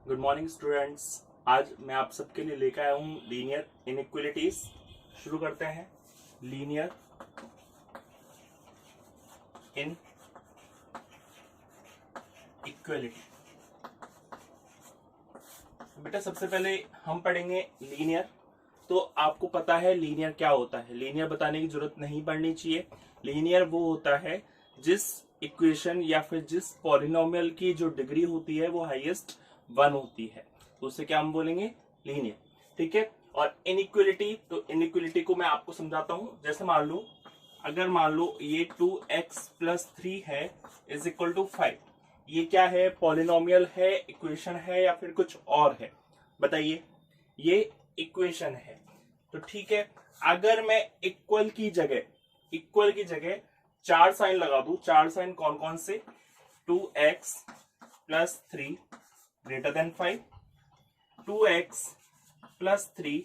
Good morning students. आज मैं आप सबके लिए लेकर आया हूँ लीनियर इनइक्वलिटीज। शुरू करते हैं। लीनियर इन इक्वलिटी। बेटा सबसे पहले हम पढ़ेंगे लीनियर। तो आपको पता है लीनियर क्या होता है, लीनियर बताने की जरूरत नहीं पड़नी चाहिए। लीनियर वो होता है जिस इक्वेशन या फिर जिस पॉलिनोमियल की जो डिग्री होती है वो हाईएस्ट 1 होती है, तो उसे क्या हम बोलेंगे, लीनियर। ठीक है। और इनइक्वलिटी, तो इनइक्वलिटी को मैं आपको समझाता हूं। जैसे मान लो, अगर मान लो ये 2x+3 है इज इक्वल टू 5, ये क्या है, पॉलिनोमियल है, इक्वेशन है या फिर कुछ और है, बताइए। ये इक्वेशन है। तो ठीक है, अगर मैं इक्वल की जगह चार साइन लगा दूं, चार साइन कौन कौन से, 2x+3 greater than 5, 2x+3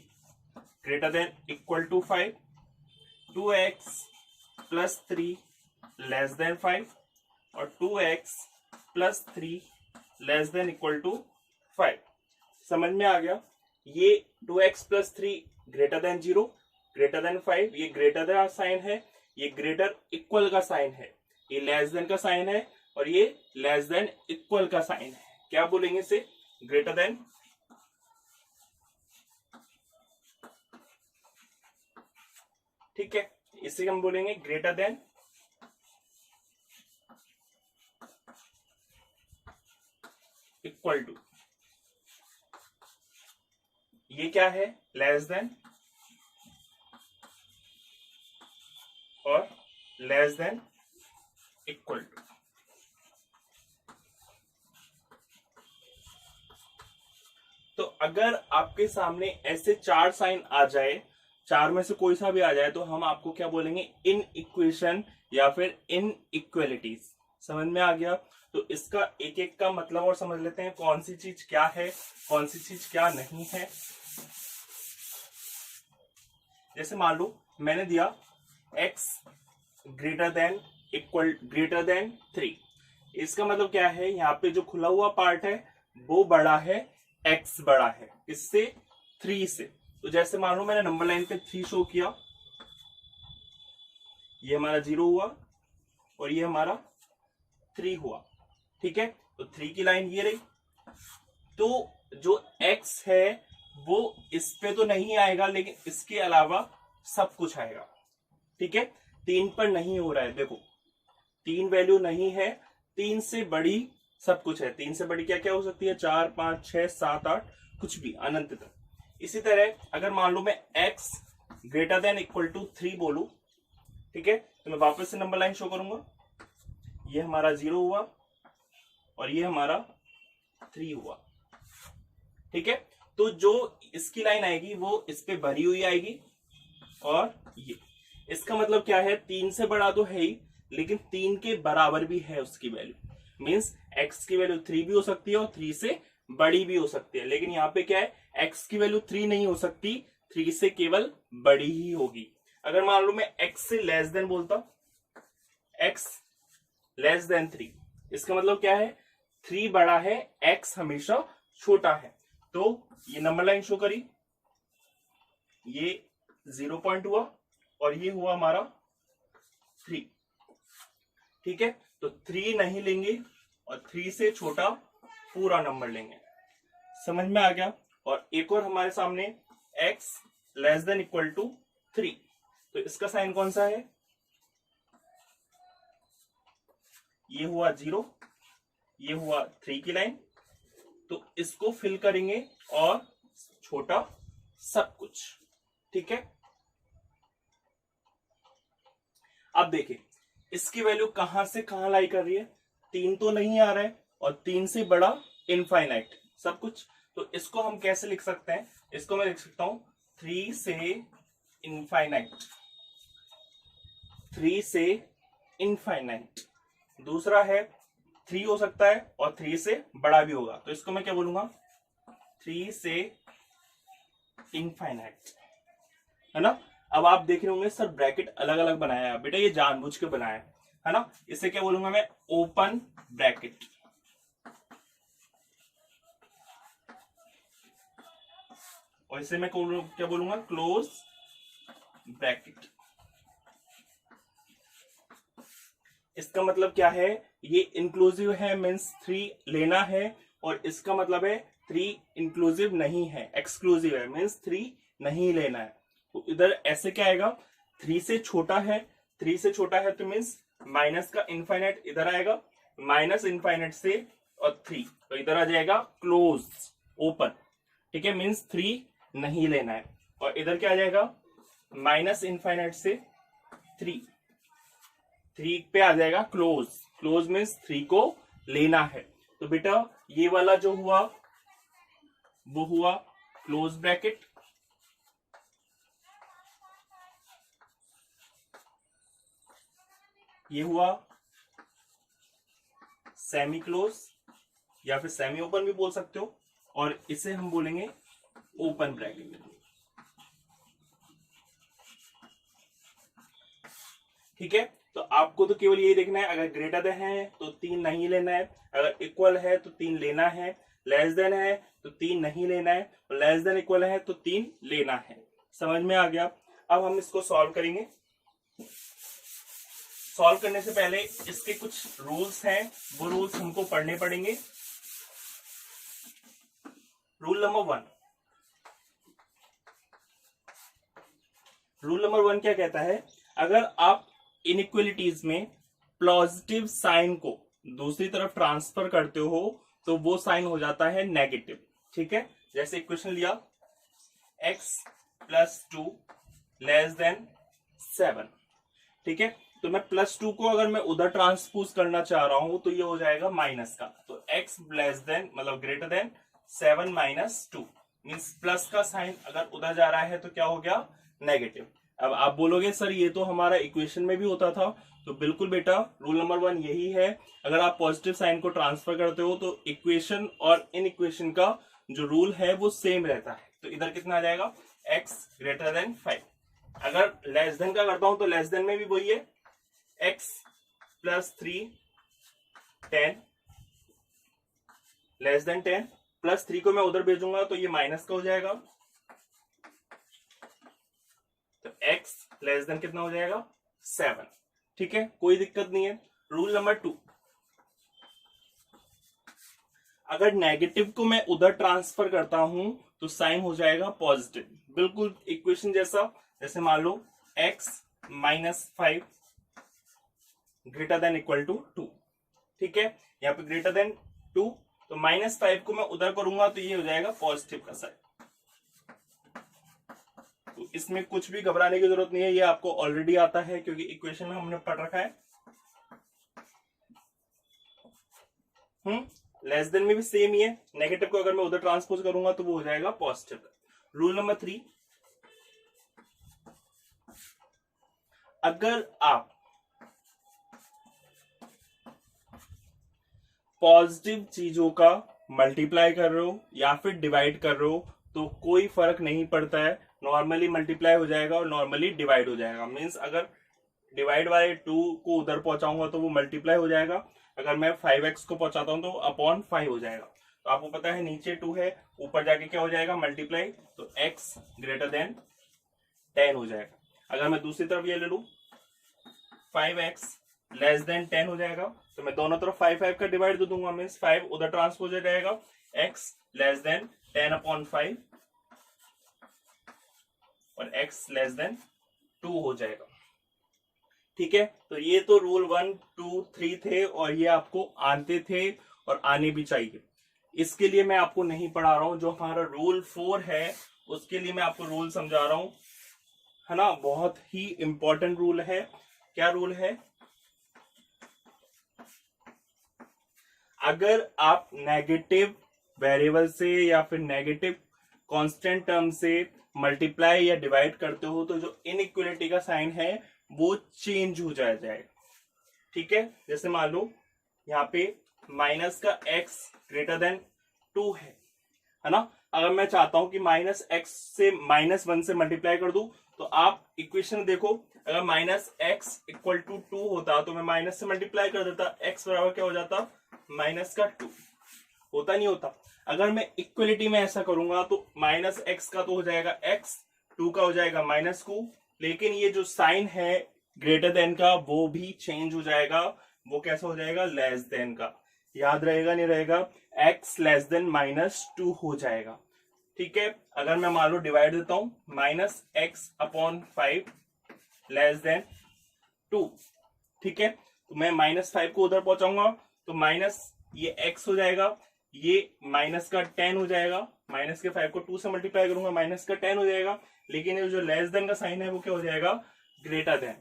greater than equal to 5, 2x+3 less than 5 और 2x+3 less than equal to 5। समझ में आ गया। ये 2x+3 greater then 0, greater than 5, ये ग्रेटर देन साइन है, ये ग्रेटर इक्वल का साइन है, ये लेस देन का साइन है और ये लेस देन इक्वल का साइन है। क्या बोलेंगे इसे, ग्रेटर देन। ठीक है, इसे हम बोलेंगे ग्रेटर देन इक्वल टू। ये क्या है, लेस देन और लेस देन इक्वल टू। तो अगर आपके सामने ऐसे चार साइन आ जाए, चार में से कोई सा भी आ जाए, तो हम आपको क्या बोलेंगे, इन इक्वेशन या फिर इन इक्वेलिटीज। समझ में आ गया। तो इसका एक एक का मतलब और समझ लेते हैं, कौन सी चीज क्या है, कौन सी चीज क्या नहीं है। जैसे मान लो मैंने दिया x ग्रेटर देन 3, इसका मतलब क्या है, यहाँ पे जो खुला हुआ पार्ट है वो बड़ा है, x बड़ा है इससे, 3 से। तो जैसे मान लो मैंने नंबर लाइन पे 3 शो किया, ये हमारा 0 हुआ और ये हमारा 3 हुआ। ठीक है, तो 3 की लाइन ये रही। तो जो x है वो इस पे तो नहीं आएगा, लेकिन इसके अलावा सब कुछ आएगा। ठीक है, 3 पर नहीं हो रहा है, देखो 3 वैल्यू नहीं है, 3 से बड़ी सब कुछ है। 3 से बड़ी क्या क्या हो सकती है, 4 5 6 7 8, कुछ भी अनंत तक। इसी तरह अगर मान लो मैं x greater than equal to 3 बोलू, ठीक है, तो मैं वापस से नंबर लाइन शो करूंगा, ये हमारा 0 हुआ और ये हमारा 3 हुआ। ठीक है, तो जो इसकी लाइन आएगी वो इस पे भरी हुई आएगी और ये, इसका मतलब क्या है, 3 से बड़ा तो है ही, लेकिन 3 के बराबर भी है उसकी वैल्यू। मींस x की वैल्यू 3 भी हो सकती है और 3 से बड़ी भी हो सकती है, लेकिन यहाँ पे क्या है, x की वैल्यू 3 नहीं हो सकती, 3 से केवल बड़ी ही होगी। अगर मान लो मैं x से लेस देन बोलता, x लेस देन 3, इसका मतलब क्या है, 3 बड़ा है, x हमेशा छोटा है। तो ये नंबर लाइन शो करी, ये 0 पॉइंट हुआ और ये हुआ हमारा 3। ठीक है, तो 3 नहीं लेंगे और 3 से छोटा पूरा नंबर लेंगे। समझ में आ गया। और एक और हमारे सामने x less than equal to 3, तो इसका साइन कौन सा है, ये हुआ 0, ये हुआ 3 की लाइन, तो इसको फिल करेंगे और छोटा सब कुछ। ठीक है, अब देखिए इसकी वैल्यू कहां से कहां लाई कर रही है, 3 तो नहीं आ रहा है और 3 से बड़ा इनफाइनाइट सब कुछ। तो इसको हम कैसे लिख सकते हैं, इसको मैं लिख सकता हूं 3 से इनफाइनाइट, 3 से इनफाइनाइट। दूसरा है 3 हो सकता है और 3 से बड़ा भी होगा, तो इसको मैं क्या बोलूंगा, 3 से इनफाइनाइट, है ना। अब आप देख रहे होंगे सर ब्रैकेट अलग अलग बनाया है, बेटा ये जानबूझ के बनाया है ना। इसे क्या बोलूंगा मैं, ओपन ब्रैकेट। और इसे मैं क्या बोलूंगा, क्लोज ब्रैकेट। इसका मतलब क्या है, ये इंक्लूसिव है मीन्स 3 लेना है, और इसका मतलब है 3 इंक्लूसिव नहीं है, एक्सक्लूसिव है मीन्स 3 नहीं लेना है। तो इधर ऐसे क्या आएगा, 3 से छोटा है, 3 से छोटा है तो मीन्स माइनस का इनफाइनाइट इधर आएगा, माइनस इनफाइनाइट से और 3 तो इधर आ जाएगा क्लोज ओपन। ठीक है, मीन्स 3 नहीं लेना है। और इधर क्या आ जाएगा, माइनस इनफाइनाइट से 3 पे आ जाएगा क्लोज। क्लोज मीन्स 3 को लेना है। तो बेटा ये वाला जो हुआ वो हुआ क्लोज ब्रैकेट, ये हुआ सेमी क्लोज या फिर सेमी ओपन भी बोल सकते हो, और इसे हम बोलेंगे ओपन ब्रैकेट। ठीक है, तो आपको तो केवल यही देखना है, अगर ग्रेटर देन है तो 3 नहीं लेना है, अगर इक्वल है तो 3 लेना है, लेस देन है तो 3 नहीं लेना है, और लेस देन इक्वल है तो 3 लेना है। समझ में आ गया। अब हम इसको सॉल्व करेंगे। सॉल्व करने से पहले इसके कुछ रूल्स हैं, वो रूल्स हमको पढ़ने पड़ेंगे। रूल नंबर 1, रूल नंबर 1 क्या कहता है, अगर आप इनइक्वलिटीज में पॉजिटिव साइन को दूसरी तरफ ट्रांसफर करते हो तो वो साइन हो जाता है नेगेटिव। ठीक है, जैसे इक्वेशन लिया x + 2 लेस देन 7। ठीक है, तो मैं +2 को अगर मैं उधर ट्रांसपोज करना चाह रहा हूं तो ये हो जाएगा माइनस का, तो x लेस देन मतलब ग्रेटर देन 7 - 2 मीन्स प्लस का साइन अगर उधर जा रहा है तो क्या हो गया, नेगेटिव। अब आप बोलोगे सर ये तो हमारा इक्वेशन में भी होता था, तो बिल्कुल बेटा रूल नंबर 1 यही है, अगर आप पॉजिटिव साइन को ट्रांसफर करते हो तो इक्वेशन और इन इक्वेशन का जो रूल है वो सेम रहता है। तो इधर कितना आ जाएगा, x ग्रेटर देन 5। अगर लेस देन का करता हूं तो लेस देन में भी वही है, x + 3 10 लेस देन 10 +3 को मैं उधर भेजूंगा तो ये माइनस का हो जाएगा, तो x लेस देन कितना हो जाएगा, 7। ठीक है, कोई दिक्कत नहीं है। रूल नंबर 2, अगर नेगेटिव को मैं उधर ट्रांसफर करता हूं तो साइन हो जाएगा पॉजिटिव, बिल्कुल इक्वेशन जैसा। जैसे मान लो x - 5 greater than equal to 2। ठीक है, यहाँ पे ग्रेटर देन 2, तो -5 को मैं उधर करूंगा तो ये हो जाएगा पॉजिटिव का साइन। तो इसमें कुछ भी घबराने की जरूरत नहीं है, ये आपको ऑलरेडी आता है क्योंकि इक्वेशन में हमने पढ़ रखा है। लेस देन में भी सेम ही है, नेगेटिव को अगर मैं उधर ट्रांसपोज करूंगा तो वो हो जाएगा पॉजिटिव। रूल नंबर 3, अगर आप पॉजिटिव चीजों का मल्टीप्लाई कर रहे हो या फिर डिवाइड कर रहे हो तो कोई फर्क नहीं पड़ता है, नॉर्मली मल्टीप्लाई हो जाएगा और नॉर्मली डिवाइड हो जाएगा। मीन्स अगर डिवाइड वाले 2 को उधर पहुंचाऊंगा तो वो मल्टीप्लाई हो जाएगा, अगर मैं 5x को पहुंचाता हूं तो अपॉन 5 हो जाएगा। तो आपको पता है नीचे 2 है, ऊपर जाके क्या हो जाएगा, मल्टीप्लाई, तो x ग्रेटर देन 10 हो जाएगा। अगर मैं दूसरी तरफ ये ले लू 5x लेस देन 10 हो जाएगा, तो मैं दोनों तरफ 5 का डिवाइड दे दूंगा, मीन्स 5 उधर ट्रांसपोज हो जाएगा, x लेस देन 10/5 और x लेस देन 2 हो जाएगा। ठीक है, तो ये तो रूल 1, 2, 3 थे और ये आपको आते थे और आने भी चाहिए। इसके लिए मैं आपको नहीं पढ़ा रहा हूं, जो हमारा रूल 4 है उसके लिए मैं आपको रूल समझा रहा हूं, है ना। बहुत ही इंपॉर्टेंट रूल है। क्या रूल है, अगर आप नेगेटिव वेरिएबल से या फिर नेगेटिव कांस्टेंट टर्म से मल्टीप्लाई या डिवाइड करते हो तो जो इनइक्वलिटी का साइन है वो चेंज हो जाएगा। ठीक है, जैसे मान लो यहाँ पे माइनस का x ग्रेटर देन 2 है ना। अगर मैं चाहता हूं कि -x से -1 से मल्टीप्लाई कर दूं तो आप इक्वेशन देखो, अगर -x = 2 होता तो मैं माइनस से मल्टीप्लाई कर देता, x बराबर क्या हो जाता, -2। होता नहीं होता। अगर मैं इक्वलिटी में ऐसा करूंगा तो माइनस एक्स का तो हो जाएगा एक्स, 2 का हो जाएगा माइनस को, लेकिन ये जो साइन है ग्रेटर देन का वो भी चेंज हो जाएगा। वो कैसा हो जाएगा? लेस देन का। याद रहेगा नहीं रहेगा? एक्स लेस देन माइनस 2 हो जाएगा। ठीक है, अगर मैं मान लो डिवाइड देता हूं, minus x upon 5 less than 2। ठीक है, तो मैं माइनस 5 को उधर पहुंचाऊंगा तो माइनस ये x हो जाएगा, ये माइनस का 10 हो जाएगा, माइनस के 5 को 2 से मल्टीप्लाई करूंगा माइनस का 10 हो जाएगा, लेकिन ये जो लेस देन का साइन है वो क्या हो जाएगा? Greater than.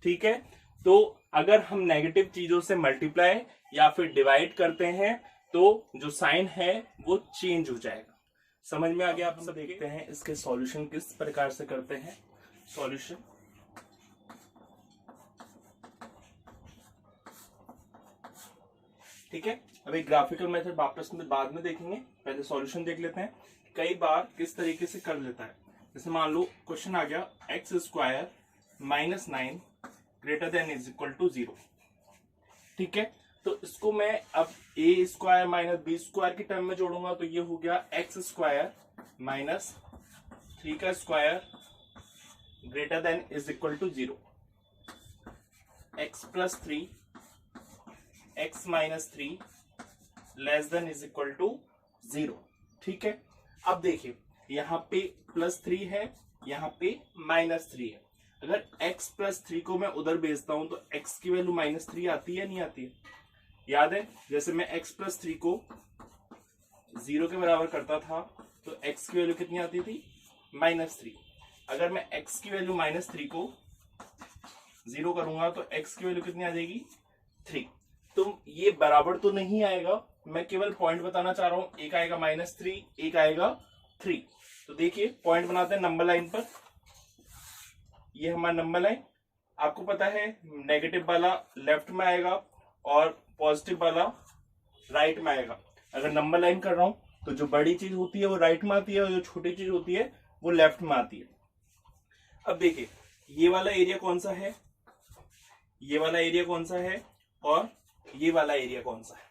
ठीक है, तो अगर हम नेगेटिव चीजों से मल्टीप्लाई या फिर डिवाइड करते हैं तो जो साइन है वो चेंज हो जाएगा। समझ में आ गया? आप सब देखते हैं इसके सॉल्यूशन किस प्रकार से करते हैं। सॉल्यूशन ठीक है, अभी ग्राफिकल मेथड वापस में बाद में देखेंगे, पहले सॉल्यूशन देख लेते हैं कई बार किस तरीके से कर लेता है। जैसे मान लो क्वेश्चन आ गया X square minus 9 greater than is equal to 0। ठीक है, तो इसको मैं अब A square minus B square की टर्म में जोड़ूंगा तो ये हो गया एक्स स्क्वायर माइनस 3 का square greater than is equal to 0, X plus 3 X minus 3 less than is equal to 0। ठीक है, अब देखिए यहाँ पे प्लस 3 है, यहाँ पे माइनस 3 है। अगर x प्लस 3 को मैं उधर भेजता हूं तो x की वैल्यू माइनस 3 आती है नहीं आती है? याद है, जैसे मैं x प्लस 3 को 0 के बराबर करता था तो x की वैल्यू कितनी आती थी? माइनस 3। अगर मैं x की वैल्यू माइनस 3 को 0 करूंगा तो x की वैल्यू कितनी आ जाएगी? 3। तो ये बराबर तो नहीं आएगा, मैं केवल पॉइंट बताना चाह रहा हूं। एक आएगा माइनस 3, एक आएगा 3। तो देखिए पॉइंट बनाते हैं नंबर लाइन पर। ये हमारा नंबर लाइन, आपको पता है नेगेटिव वाला लेफ्ट में आएगा और पॉजिटिव वाला राइट में आएगा। अगर नंबर लाइन कर रहा हूं तो जो बड़ी चीज होती है वो राइट में आती है और जो छोटी चीज होती है वो लेफ्ट में आती है। अब देखिए ये वाला एरिया कौन सा है, ये वाला एरिया कौन सा है और ये वाला एरिया कौन सा है?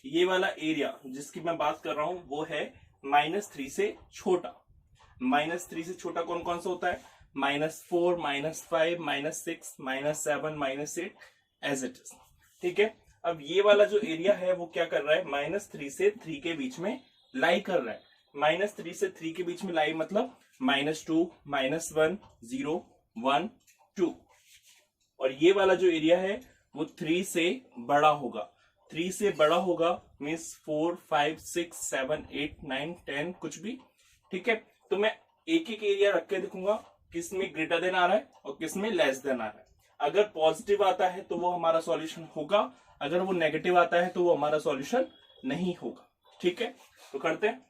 ये वाला एरिया जिसकी मैं बात कर रहा हूं वो है -3 से छोटा। -3 से छोटा कौन कौन सा होता है? -4, -5, -6, -7, -8 एज इट इज। ठीक है, अब ये वाला जो एरिया है वो क्या कर रहा है? -3 से 3 के बीच में लाई कर रहा है। -3 से 3 के बीच में लाई मतलब -2, -1, 0, 1, 2। और ये वाला जो एरिया है वो 3 से बड़ा होगा। 3 से बड़ा होगा मीन्स 4, 5, 6, 7, 8, 9, 10 कुछ भी। ठीक है, तो मैं एक एक एरिया रख के देखूंगा किस में ग्रेटर देन आ रहा है और किस में लेस देन आ रहा है। अगर पॉजिटिव आता है तो वो हमारा सॉल्यूशन होगा, अगर वो नेगेटिव आता है तो वो हमारा सॉल्यूशन नहीं होगा। ठीक है, तो करते हैं।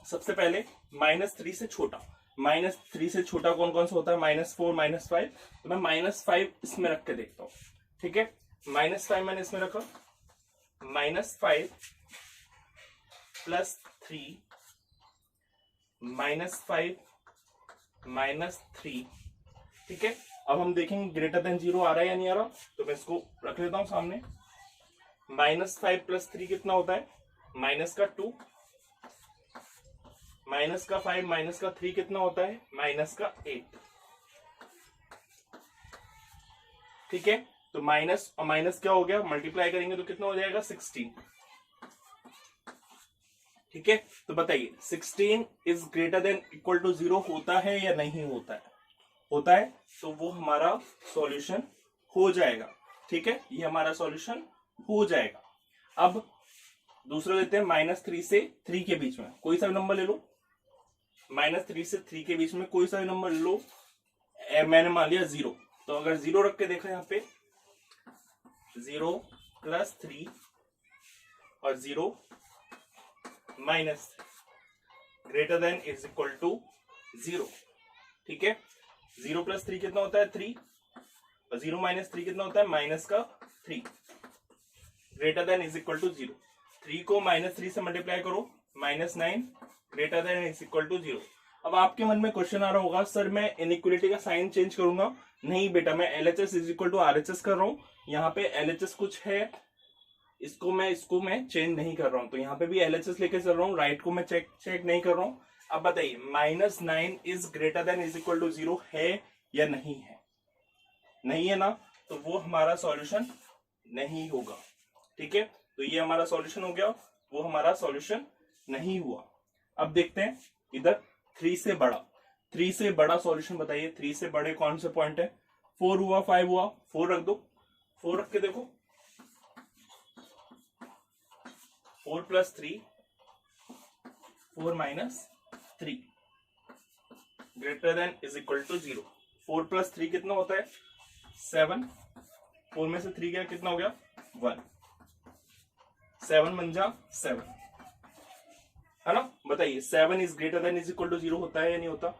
सबसे पहले -3 से छोटा, -3 से छोटा कौन कौन सा होता है? -4, -5। तो मैं -5 इसमें रख के देखता हूं। ठीक है, -5 मैंने इसमें रखा, -5 + 3 -5 -3। ठीक है, अब हम देखेंगे ग्रेटर देन 0 आ रहा है या नहीं आ रहा। तो मैं इसको रख लेता हूं सामने। -5 + 3 कितना होता है? -2। -5 -3 कितना होता है? -8। ठीक है, तो माइनस और माइनस क्या हो गया? मल्टीप्लाई करेंगे तो कितना हो जाएगा? 16। ठीक है, तो बताइए 16 is greater than equal to 0 होता है या नहीं होता है? होता है, तो वो हमारा सॉल्यूशन हो जाएगा। ठीक है, ये हमारा सॉल्यूशन हो जाएगा। अब दूसरा लेते हैं -3 से 3 के बीच में कोई सा भी नंबर ले लो। -3 से 3 के बीच में कोई सा भी नंबर ले लो। मैंने मान लिया 0, तो अगर 0 रख के देखो यहाँ पे 0 + 3 और 0 -3 greater than is equal to 0। ठीक है, 0 + 3 कितना होता है? 3 और 0 - 3 कितना होता है? -3 greater than is equal to 0। 3 को -3 से मल्टीप्लाई करो, -9 greater than is equal to 0। अब आपके मन में क्वेश्चन आ रहा होगा सर मैं इनइक्वलिटी का साइन चेंज करूंगा। नहीं बेटा, मैं LHS = RHS कर रहा हूं। यहाँ पे LHS कुछ है, इसको मैं चेंज नहीं कर रहा हूं, तो यहाँ पे भी एलएचएस लेके चल रहा हूँ, राइट को मैं चेक नहीं कर रहा हूँ। अब बताइए -9 is greater than is equal to 0 है या नहीं है? नहीं है ना, तो वो हमारा सॉल्यूशन नहीं होगा। ठीक है, तो ये हमारा सॉल्यूशन हो गया, वो हमारा सॉल्यूशन नहीं हुआ। अब देखते हैं इधर 3 से बड़ा सॉल्यूशन बताइए। 3 से बड़े कौन से पॉइंट है? 4 हुआ, 5 हुआ, 4 रख दो, 4 रख के देखो, 4 + 3 4 - 3 greater than is equal to 0। 4 + 3 कितना होता है? 7। 4 में से 3 गया, कितना हो गया? 1। 7 बन जा 7, है ना? बताइए 7 is greater than is equal to 0 होता है या नहीं होता?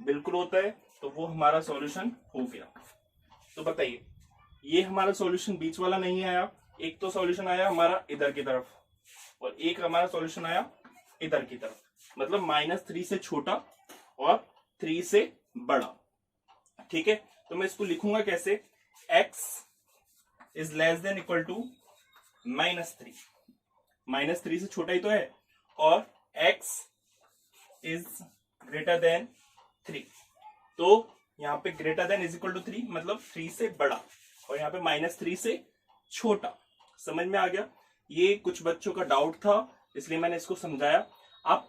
बिल्कुल होता है, तो वो हमारा सॉल्यूशन हो गया। तो बताइए ये हमारा सॉल्यूशन बीच वाला नहीं आया, एक तो सॉल्यूशन आया हमारा इधर की तरफ और एक हमारा सॉल्यूशन आया इधर की तरफ, मतलब -3 से छोटा और 3 से बड़ा। ठीक है, तो मैं इसको लिखूंगा कैसे? x is less than equal to -3, -3 से छोटा ही तो है, और x इज ग्रेटर देन 3, तो यहाँ पे greater than is equal to 3 मतलब 3 से बड़ा, और यहाँ पे -3 से छोटा। समझ में आ गया? ये कुछ बच्चों का डाउट था, इसलिए मैंने इसको समझाया। आप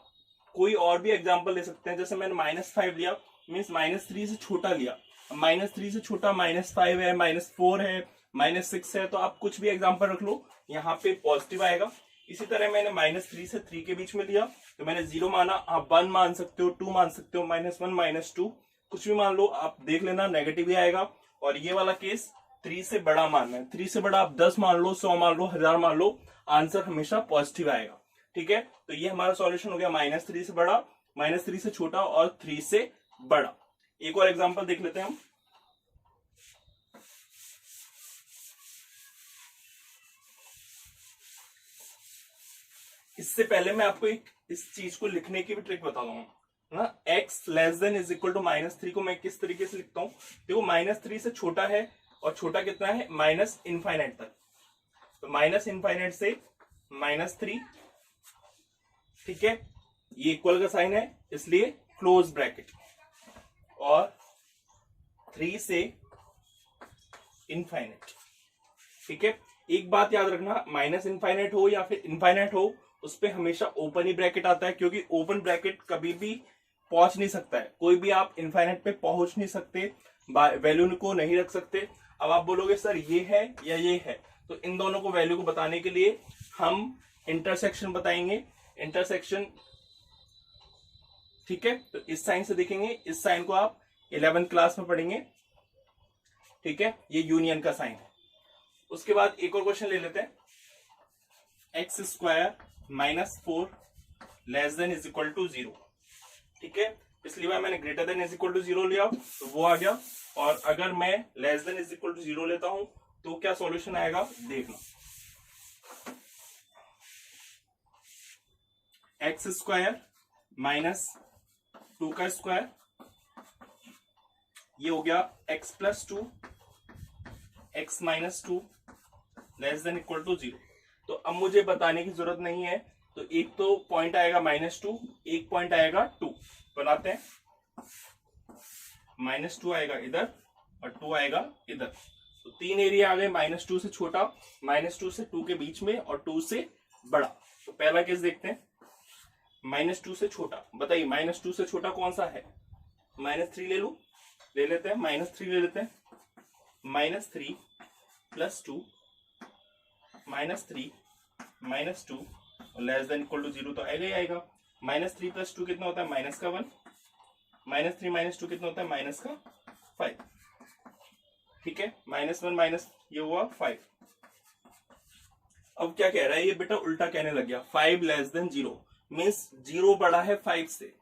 कोई और भी एग्जांपल ले सकते हैं, जैसे मैंने -5 लिया, मीन्स -3 से छोटा लिया। -3 से छोटा -5 है, -4 है, -6 है, तो आप कुछ भी एग्जांपल रख लो, यहाँ पे पॉजिटिव आएगा। इसी तरह मैंने -3 से 3 के बीच में लिया, तो मैंने 0 माना, आप 1 मान सकते हो, 2 मान सकते हो, -1 -2 कुछ भी मान लो, आप देख लेना नेगेटिव ही आएगा। और ये वाला केस 3 से बड़ा मानना है, 3 से बड़ा आप 10 मान लो, 100 मान लो, 1000 मान लो, आंसर हमेशा पॉजिटिव आएगा। ठीक है, तो ये हमारा सॉल्यूशन हो गया -3 से बड़ा, -3 से छोटा और 3 से बड़ा। एक और एग्जांपल देख लेते हैं हम। इससे पहले मैं आपको एक इस चीज को लिखने की भी ट्रिक बता दूंगा ना। x less than is equal to -3 को मैं किस तरीके से लिखता हूं? देखो -3 से छोटा है, और छोटा कितना है? -∞ तक, तो -∞ से -3। ठीक है, ये इक्वल का साइन है, इसलिए क्लोज ब्रैकेट, और 3 से इनफाइनाइट। ठीक है, एक बात याद रखना, -∞ हो या फिर इनफाइनाइट हो, उस पे हमेशा ओपन ही ब्रैकेट आता है, क्योंकि ओपन ब्रैकेट कभी भी पहुंच नहीं सकता है, कोई भी आप इनफाइनाइट पे पहुंच नहीं सकते, वैल्यू को नहीं रख सकते। अब आप बोलोगे सर ये है या ये है, तो इन दोनों को वैल्यू को बताने के लिए हम इंटरसेक्शन बताएंगे, इंटरसेक्शन। ठीक है, तो इस साइन से देखेंगे, इस साइन को आप 11th क्लास में पढ़ेंगे। ठीक है, ये यूनियन का साइन है। उसके बाद एक और क्वेश्चन ले लेते हैं, x² -4 less than is equal to 0। ठीक है, इसलिए मैंने greater than is equal to 0 लिया, तो वो आ गया। और अगर मैं less than is equal to 0 लेता हूं, तो क्या सॉल्यूशन आएगा देखना। x² -2 का स्क्वायर, ये हो गया x + 2 x - 2 less than equal to 0। तो अब मुझे बताने की जरूरत नहीं है, तो एक तो पॉइंट आएगा -2, एक पॉइंट आएगा 2, बनाते हैं। -2 आएगा इधर और 2 आएगा इधर, तो 3 एरिया आ गए, -2 से छोटा, -2 से 2 के बीच में, और 2 से बड़ा। तो पहला केस देखते हैं, -2 से छोटा। बताइए -2 से छोटा कौन सा है? -3 ले लो, ले लेते हैं, -3 ले लेते हैं। -3 + 2 -3 -2 लेस देन इक्वल टू 0 तो आएगा ही आएगा। -3 + 2 कितना होता है? -1। -3 - 2 कितना होता है? -5। ठीक है, -1 ये हुआ 5। अब क्या कह रहा है ये बेटा? उल्टा कहने लग गया, 5 लेस देन 0 मीन्स 0 बड़ा है 5 से।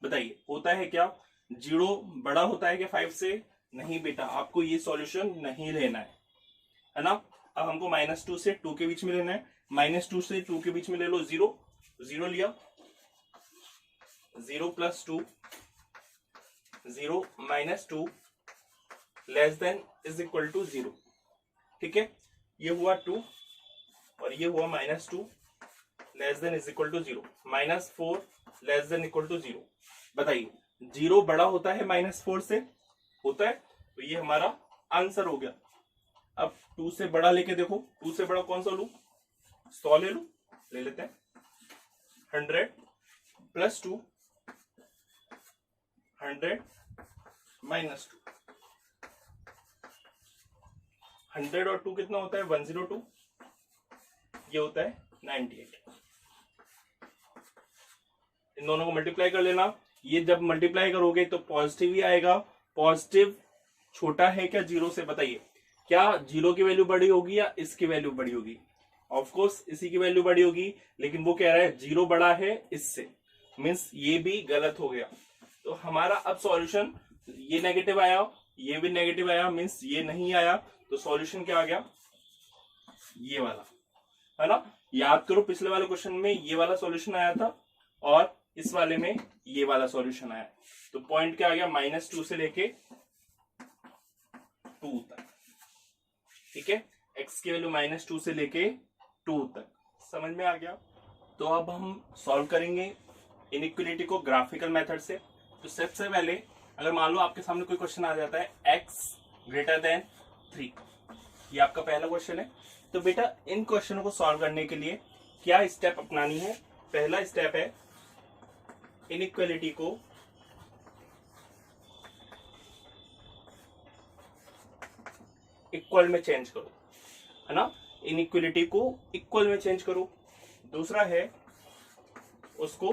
बताइए होता है क्या? 0 बड़ा होता है क्या 5 से? नहीं बेटा, आपको ये सॉल्यूशन नहीं लेना है ना। अब हमको -2 से 2 के बीच में लेना है, -2 से 2 के बीच में ले लो 0, 0 लिया, 0 + 2 0 - 2 less than is equal to 0। ठीक है, ये हुआ 2, और ये हुआ -2 less than is equal to 0, -4 less than equal to 0। बताइए 0 बड़ा होता है -4 से? होता है। तो ये हमारा आंसर हो गया। अब 2 से बड़ा लेके देखो, 2 से बड़ा कौन सा लू? 100 ले लू, ले लेते हैं। 100 प्लस 2, 100 -2, 100 और 2 कितना होता है? 102, ये होता है 98। इन दोनों को मल्टीप्लाई कर लेना। ये जब मल्टीप्लाई करोगे तो पॉजिटिव ही आएगा। पॉजिटिव छोटा है क्या 0 से? बताइए, क्या 0 की वैल्यू बड़ी होगी या इसकी वैल्यू बड़ी होगी? ऑफ कोर्स इसी की वैल्यू बड़ी होगी, लेकिन वो कह रहा है 0 बड़ा है इससे, मीन्स ये भी गलत हो गया। तो हमारा अब सॉल्यूशन, ये नेगेटिव आया, ये भी नेगेटिव आया, मीन्स ये नहीं आया, तो सॉल्यूशन क्या आ गया? ये वाला, है ना। याद करो पिछले वाले क्वेश्चन में ये वाला सॉल्यूशन आया था और इस वाले में ये वाला सॉल्यूशन आया। तो पॉइंट क्या आ गया? -2 से लेके 2 तक। ठीक है, x की वैल्यू -2 से लेके 2 तक। समझ में आ गया? तो अब हम सॉल्व करेंगे इनइक्वालिटी को ग्राफिकल मेथड से। तो सबसे पहले अगर मान लो आपके सामने कोई क्वेश्चन आ जाता है x ग्रेटर देन 3, ये आपका पहला क्वेश्चन है। तो बेटा इन क्वेश्चनों को सॉल्व करने के लिए क्या स्टेप अपनानी है? पहला स्टेप है इनइक्वालिटी को इक्वल में चेंज करो, है ना। इनइक्वालिटी को इक्वल में चेंज करो। दूसरा है उसको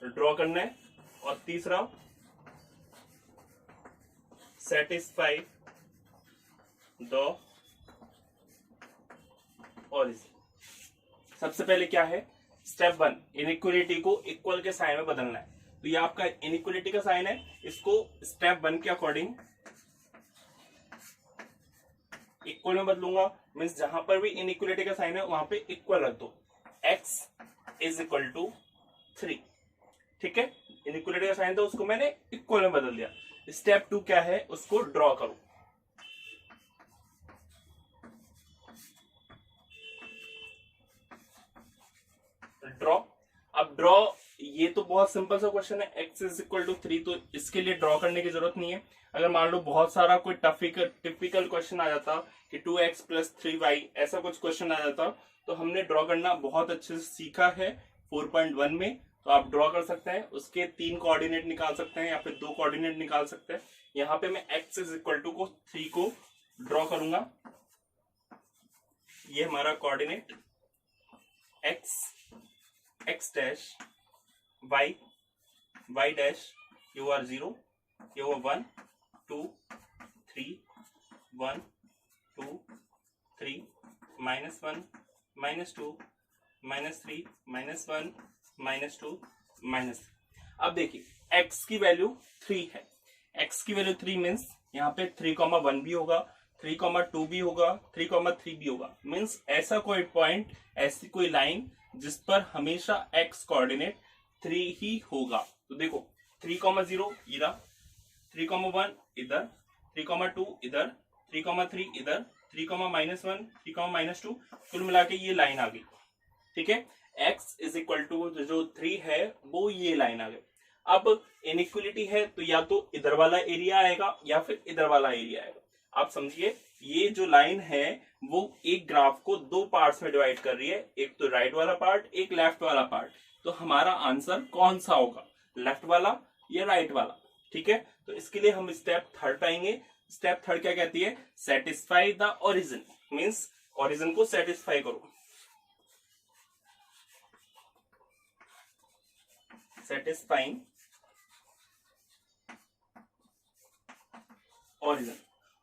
ड्रॉ करना है। और तीसरा सेटिस्फाई द ओरिजिन। सबसे पहले क्या है? स्टेप 1, इनइक्वालिटी को इक्वल के साइन में बदलना है। तो ये आपका इनइक्वालिटी का साइन है, इसको स्टेप 1 के अकॉर्डिंग इक्वल में बदलूंगा। मीन्स जहां पर भी इनइक्वालिटी का साइन है वहां पे इक्वल रख दो। x is equal to 3। ठीक है, इनइक्वालिटी का साइन था उसको मैंने इक्वल में बदल दिया। स्टेप 2 क्या है? उसको ड्रॉ करो। ड्रॉ। अब ड्रॉ, ये तो बहुत सिंपल सा क्वेश्चन है, x इज इक्वल टू 3, तो इसके लिए ड्रॉ करने की जरूरत नहीं है। अगर मान लो बहुत सारा कोई टिपिकल क्वेश्चन आ जाता कि 2x प्लस 3y, ऐसा कुछ क्वेश्चन आ जाता, तो हमने ड्रॉ करना बहुत अच्छे से सीखा है 4.1 में। तो आप ड्रॉ कर सकते हैं, उसके 3 कोऑर्डिनेट निकाल सकते हैं या फिर 2 कोऑर्डिनेट निकाल सकते हैं। यहाँ पे मैं x इज इक्वल टू को 3 को ड्रॉ करूंगा। ये हमारा coordinate x dash, y dash, ये हुआ 0, ये हुआ 1 2 3, 1 2 3, -1 -2 -3 -1 -2 -3। अब देखिए x की वैल्यू 3 है। x की वैल्यू 3 मीन्स यहाँ पे 3,1 भी होगा, 3,2 भी होगा, 3,3 भी होगा। मीन्स ऐसा कोई पॉइंट, ऐसी कोई लाइन जिस पर हमेशा x कोऑर्डिनेट 3 ही होगा। तो देखो 3,0 इधर, 3,1 इधर, 3,2 इधर, 3,3 इधर, 3,-1, 3,-2, कुल मिला के ये लाइन आ गई। ठीक है, x इज इक्वल टू जो 3 है वो ये लाइन आ गई। अब इनइक्वालिटी है तो या तो इधर वाला एरिया आएगा या फिर इधर वाला एरिया आएगा। आप समझिए ये जो लाइन है वो एक ग्राफ को 2 पार्ट्स में डिवाइड कर रही है, एक तो राइट वाला पार्ट, एक लेफ्ट वाला पार्ट। तो हमारा आंसर कौन सा होगा, लेफ्ट वाला या राइट वाला? ठीक है, तो इसके लिए हम स्टेप 3 पे आएंगे। स्टेप 3 क्या कहती है? Satisfy the origin. Means origin को सेटिस्फाई करो। Satisfying origin.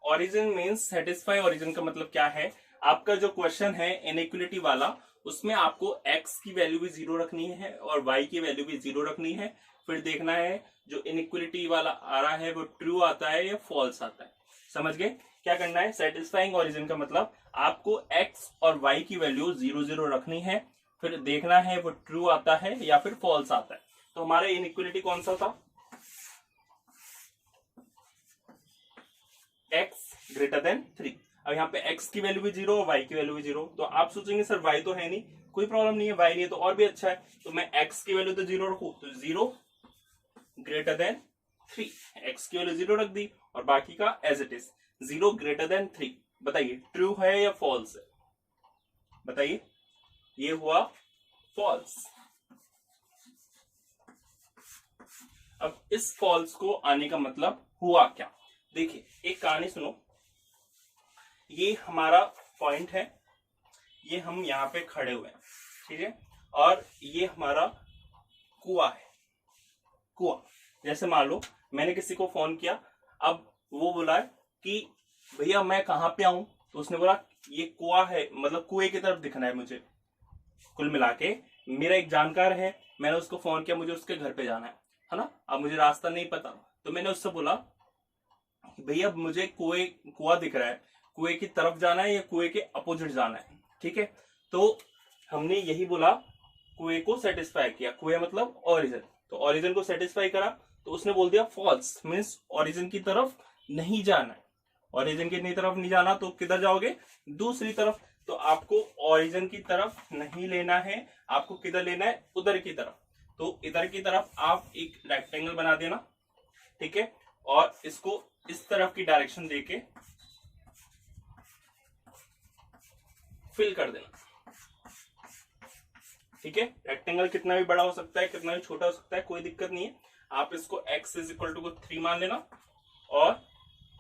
Origin means satisfy origin का मतलब क्या है? आपका जो क्वेश्चन है इनइक्वालिटी वाला, उसमें आपको x की वैल्यू भी 0 रखनी है और y की वैल्यू भी 0 रखनी है। फिर देखना है जो इनइक्वालिटी वाला आ रहा है वो ट्रू आता है या फॉल्स आता है। समझ गए? क्या करना है? सेटिस्फाइंग ओरिजिन का मतलब आपको x और y की वैल्यू 0 0 रखनी है, फिर देखना है वो ट्रू आता है या फिर फॉल्स आता है। तो हमारा इनइक्वालिटी कौन सा था? x greater than 3। अब यहाँ पे x की वैल्यू भी 0 और y की वैल्यू भी 0, तो आप सोचेंगे सर y तो है नहीं, कोई प्रॉब्लम नहीं है, y नहीं है तो और भी अच्छा है, तो मैं x की वैल्यू तो 0 रखूं, तो 0 ग्रेटर देन 3, x की वैल्यू 0 रख दी और बाकी का as it is 0 greater than 3। बताइए ट्रू है या फॉल्स है, बताइए, ये हुआ फॉल्स। अब इस फॉल्स को आने का मतलब हुआ क्या, देखिए एक कहानी सुनो, ये हमारा पॉइंट है, ये हम यहाँ पे खड़े हुए हैं, ठीक है, और ये हमारा कुआं है, कुआं। जैसे मान लो मैंने किसी को फोन किया, अब वो बोला कि भैया मैं कहाँ पे आऊं, तो उसने बोला ये कुआं है, मतलब कुएं की तरफ दिखना है मुझे। कुल मिला के मेरा एक जानकार है, मैंने उसको फोन किया, मुझे उसके घर पे जाना है ना, अब मुझे रास्ता नहीं पता, तो मैंने उससे बोला भैया मुझे कुआं दिख रहा है, कुएं की तरफ जाना है या कुएं के अपोजिट जाना है, ठीक है। तो हमने यही बोला, कुएं को सेटिस्फाई किया, कुएं मतलब ओरिजिन, तो ओरिजिन को सेटिस्फाई करा, तो उसने बोल दिया फॉल्स, मीन्स ओरिजिन की तरफ नहीं जाना है। ओरिजिन की तरफ नहीं जाना तो किधर जाओगे, दूसरी तरफ, तो आपको ओरिजिन की तरफ नहीं लेना है, आपको किधर लेना है, उधर की तरफ। तो इधर की तरफ आप एक रेक्टेंगल बना देना, ठीक है, और इसको इस तरफ की डायरेक्शन देके फिल कर देना, ठीक है। रेक्टेंगल कितना भी बड़ा हो सकता है, कितना भी छोटा हो सकता है, कोई दिक्कत नहीं है। आप इसको x इज इक्वल टू 3 मान लेना और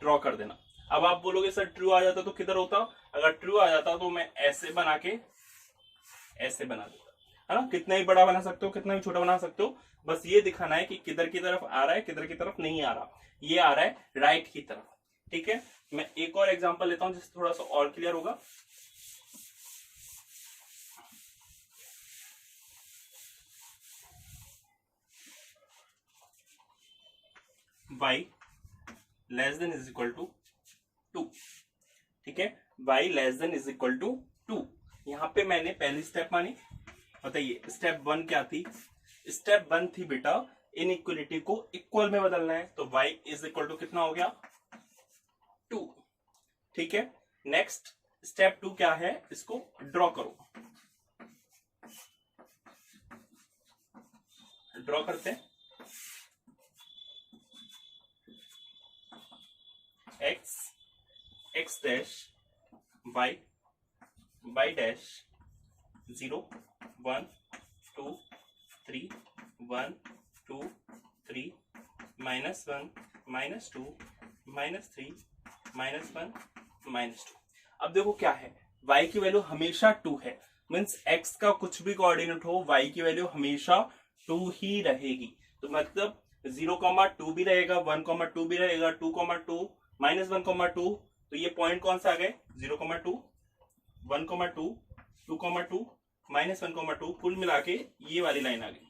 ड्रॉ कर देना। अब आप बोलोगे सर ट्रू आ जाता तो किधर होता, अगर ट्रू आ जाता तो मैं ऐसे बना के ऐसे बना देता, है ना, कितना ही बड़ा बना सकते हो, कितना भी छोटा बना सकते हो, बस ये दिखाना है कि किधर की तरफ आ रहा है, किधर की तरफ नहीं आ रहा, ये आ रहा है राइट की तरफ, ठीक है। मैं एक और एग्जांपल लेता हूं जिससे थोड़ा सा और क्लियर होगा। y less than is equal to 2, ठीक है, y less than is equal to 2। यहां पे मैंने पहली स्टेप मानी, बताइए स्टेप 1 क्या थी, स्टेप 1 थी बेटा इनइक्वलिटी को इक्वल में बदलना है, तो y इज इक्वल टू कितना हो गया 2, ठीक है। नेक्स्ट स्टेप 2 क्या है, इसको ड्रॉ करो, ड्रॉ करते हैं, x डैश y डैश 0 1 2 3 1 2 3 -1 -2 -3 -1 -2। अब देखो क्या है, y की वैल्यू हमेशा 2 है, मीन्स x का कुछ भी कोऑर्डिनेट हो y की वैल्यू हमेशा 2 ही रहेगी, तो मतलब 0,2 भी रहेगा, 1,2 भी रहेगा, 2,2 -1,2, तो ये पॉइंट कौन सा आ गए 0,2 1,2 2,2 -1,2, कुल मिला के ये वाली लाइन आ गई,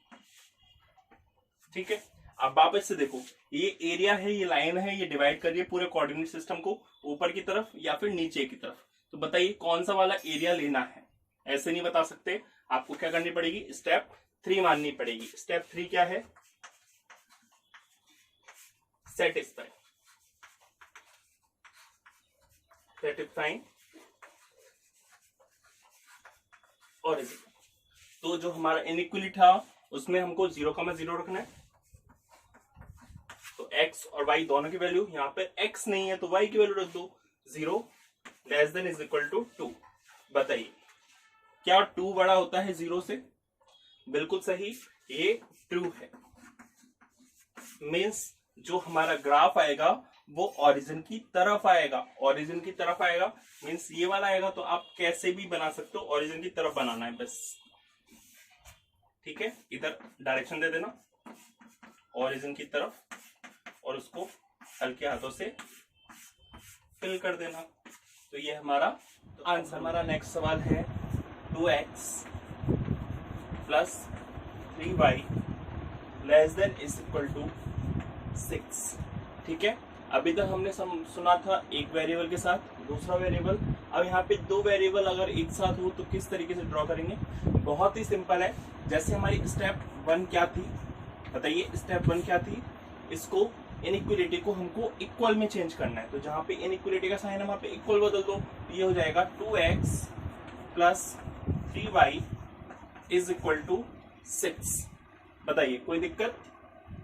ठीक है। अब वापस से देखो, ये एरिया है, ये लाइन है, ये डिवाइड कर रही है पूरे कोऑर्डिनेट सिस्टम को ऊपर की तरफ या फिर नीचे की तरफ, तो बताइए कौन सा वाला एरिया लेना है, ऐसे नहीं बता सकते, आपको क्या करनी पड़ेगी, स्टेप 3 माननी पड़ेगी। स्टेप 3 क्या है, सेटिस्फाइंग ओरिजिन। तो जो हमारा इनइक्वलिटी था उसमें हमको 0,0 रखना है, तो x और y दोनों की वैल्यू, यहाँ पे x नहीं है तो y की वैल्यू रख दो, 0 less than is equal to 2। बताइए क्या 2 बड़ा होता है 0 से, बिल्कुल सही, ये ट्रू है, मीन्स जो हमारा ग्राफ आएगा वो ओरिजिन की तरफ आएगा, ओरिजिन की तरफ आएगा मीन्स ये वाला आएगा, तो आप कैसे भी बना सकते हो, ओरिजिन की तरफ बनाना है बस, ठीक है। इधर डायरेक्शन दे देना ओरिजिन की तरफ और उसको हल्के हाथों से फिल कर देना, तो ये हमारा आंसर। हमारा नेक्स्ट सवाल है 2x plus 3y less than is equal to 6, ठीक है। अभी तक हमने सुना था एक वेरिएबल के साथ दूसरा वेरिएबल, अब यहाँ पे 2 वेरिएबल अगर एक साथ हो तो किस तरीके से ड्रॉ करेंगे, बहुत ही सिंपल है। जैसे हमारी स्टेप 1 क्या थी, बताइए स्टेप 1 क्या थी, इसको इनइक्वलिटी को हमको इक्वल में चेंज करना है, तो जहां पे इनइक्वलिटी का साइन है वहां पे इक्वल बदल दो, तो ये हो जाएगा 2x plus 3y is equal to 6। बताइए कोई दिक्कत?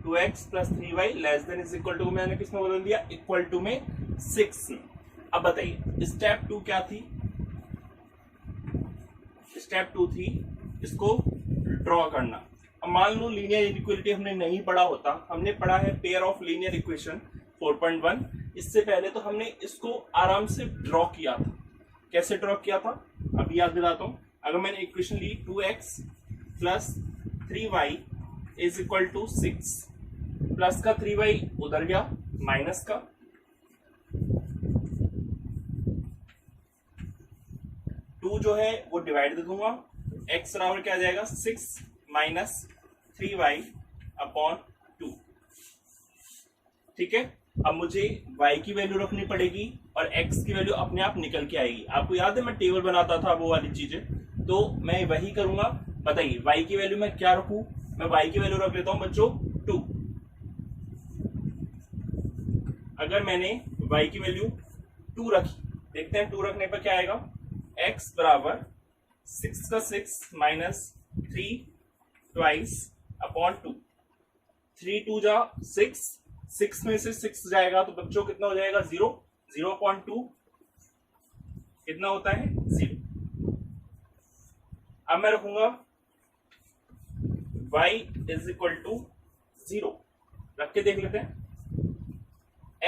2x plus 3y less than is equal to मैंने किसमें बदल दिया? इक्वल टू में 6 में। अब बताइए स्टेप 2 क्या थी? स्टेप 2 थी इसको ड्रॉ करना। अब मान लो लीनियर इनइक्वालिटी हमने नहीं पढ़ा होता, हमने पढ़ा है पेयर ऑफ लीनियर इक्वेशन 4.1। इससे पहले तो हमने इसको आराम से ड्रॉ किया था। कैसे ड्रॉ किया था अभी याद दिलाता हूं। अगर मैंने इक्वेशन ली 2x plus 3y is equal to 6, plus का 3y उधर गया, माइनस का 2 जो है वो डिवाइड दे दूंगा, x बराबर क्या आ जाएगा? 6 माइनस 3y अपॉन 2। ठीक है, अब मुझे y की वैल्यू रखनी पड़ेगी और x की वैल्यू अपने आप निकल के आएगी। आपको याद है मैं टेबल बनाता था वो वाली चीजें, तो मैं वही करूंगा। बताइए y की वैल्यू मैं क्या रखूं? मैं y की वैल्यू रख लेता हूं बच्चों 2। अगर मैंने y की वैल्यू 2 रखी, देखते हैं 2 रखने पर क्या आएगा? x बराबर 6 का 6 माइनस 3 ट्वाइस अपॉन 2। 3 2 जा 6, 6 में से 6 जाएगा तो बच्चों कितना हो जाएगा? 0। 0 अपॉन 2 कितना होता है? 0। अब मैं रखूंगा y इज इक्वल टू 0। रख के देख लेते हैं।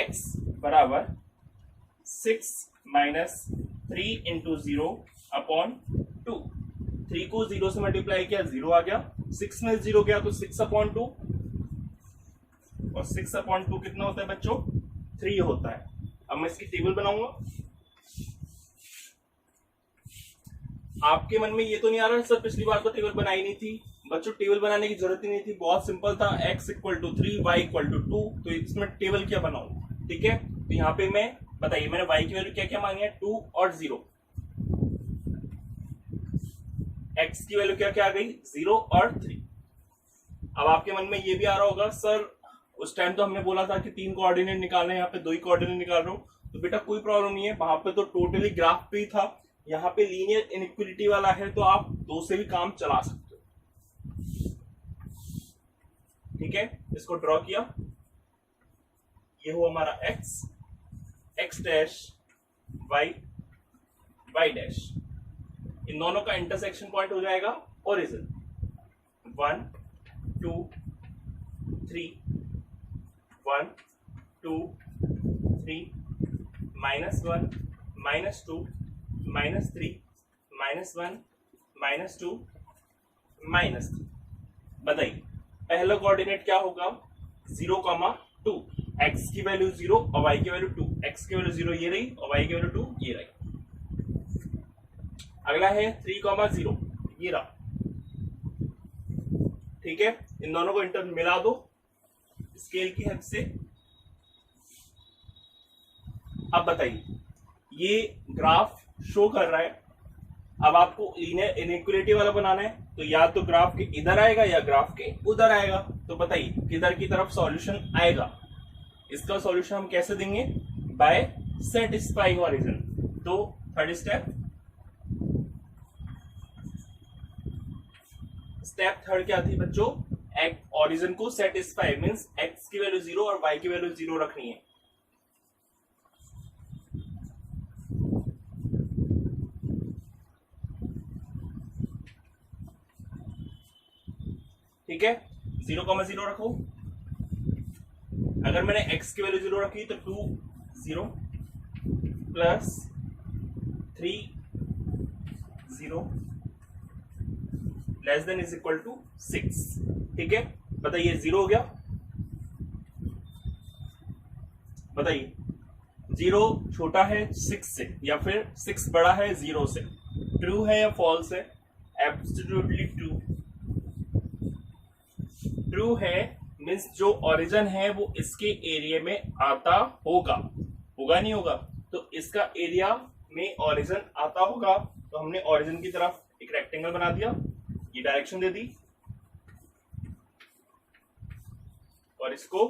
x बराबर 6 माइनस 3 इंटू 0 अपॉन 2। 3 को 0 से मल्टीप्लाई किया, 0 आ गया। 6 में 0 गया तो 6 अपॉन 2, और 6 अपॉन 2 कितना होता है बच्चों? 3 होता है। अब मैं इसकी टेबल बनाऊंगा। आपके मन में ये तो नहीं आ रहा सर पिछली बार तो टेबल बनाई नहीं थी? बच्चों टेबल बनाने की जरूरत ही नहीं थी, बहुत सिंपल था। x equal to 3, y equal to 2, तो इसमें टेबल क्या बनाऊं? ठीक है, तो यहाँ पे मैं बताइए मैंने y की वैल्यू क्या क्या मांगी है? 2 और 0। x की वैल्यू क्या क्या आ गई? 0 और 3। अब आपके मन में ये भी आ रहा होगा सर उस टाइम तो हमने बोला था कि 3 कोऑर्डिनेट निकालने, यहाँ पे 2 ही कोऑर्डिनेट निकाल रहा हूं। तो बेटा कोई प्रॉब्लम नहीं है, वहां पे तो टोटली ग्राफ पे ही था, यहाँ पे लीनियर इनइक्वालिटी वाला है तो आप 2 से भी काम चला सकते हो। ठीक है, इसको ड्रॉ किया, ये हुआ हमारा x डैश y डैश। इन दोनों का इंटरसेक्शन पॉइंट हो जाएगा ओरिजिन। 1 2 3 1 2 3 -1 -2 -3 -1 -2 -3। बताइए पहला कोऑर्डिनेट क्या होगा? 0,2। x की वैल्यू 0 और y की वैल्यू 2। x की वैल्यू 0 ये रही और y की वैल्यू 2 ये रही। अगला है 3,0 ये रहा। ठीक है, इन दोनों को इंटर मिला दो स्केल की हेल्प से। अब बताइए ये ग्राफ शो कर रहा है। अब आपको लीनियर इनइक्वालिटी वाला बनाना है तो या तो ग्राफ के इधर आएगा या ग्राफ के उधर आएगा। तो बताइए किधर की तरफ सॉल्यूशन आएगा? इसका सॉल्यूशन हम कैसे देंगे? By satisfying origin. तो थर्ड स्टेप थर्ड क्या थी बच्चों? ओरिजिन को सेटिस्फाई मींस x की वैल्यू 0 और y की वैल्यू 0 रखनी है। ठीक है, 0,0 रखो। अगर मैंने x की वैल्यू 0 रखी तो 2 0 plus 3 0 less than is equal to 6। ठीक है, बताइए 0 हो गया। बताइए 0 छोटा है 6 से या फिर 6 बड़ा है 0 से? ट्रू है या फॉल्स है? Absolutely true. ट्रू है मीन्स जो ओरिजिन है वो इसके एरिया में आता होगा। होगा नहीं होगा? तो इसका एरिया में ओरिजिन आता होगा, तो हमने ओरिजिन की तरफ एक रेक्टेंगल बना दिया, ये डायरेक्शन दे दी और इसको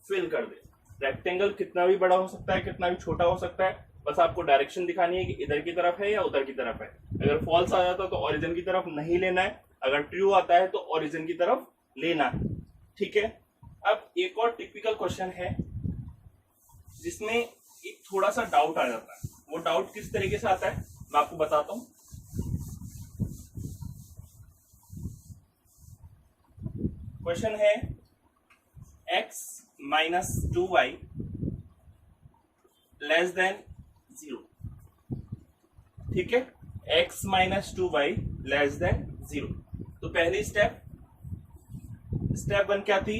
फिल कर दे। रेक्टेंगल कितना भी बड़ा हो सकता है, कितना भी छोटा हो सकता है, बस आपको डायरेक्शन दिखानी है कि इधर की तरफ है या उधर की तरफ है। अगर फॉल्स आ जाता है तो ओरिजिन की तरफ नहीं लेना है, अगर ट्रू आता है तो ओरिजिन की तरफ लेना है। ठीक है, अब एक और टिपिकल क्वेश्चन है जिसमें एक थोड़ा सा डाउट आ जाता है। वो डाउट किस तरीके से आता है मैं आपको बताता हूं। क्वेश्चन है x minus 2y less than 0। ठीक है, x minus 2y less than 0। तो पहली स्टेप 1 क्या थी,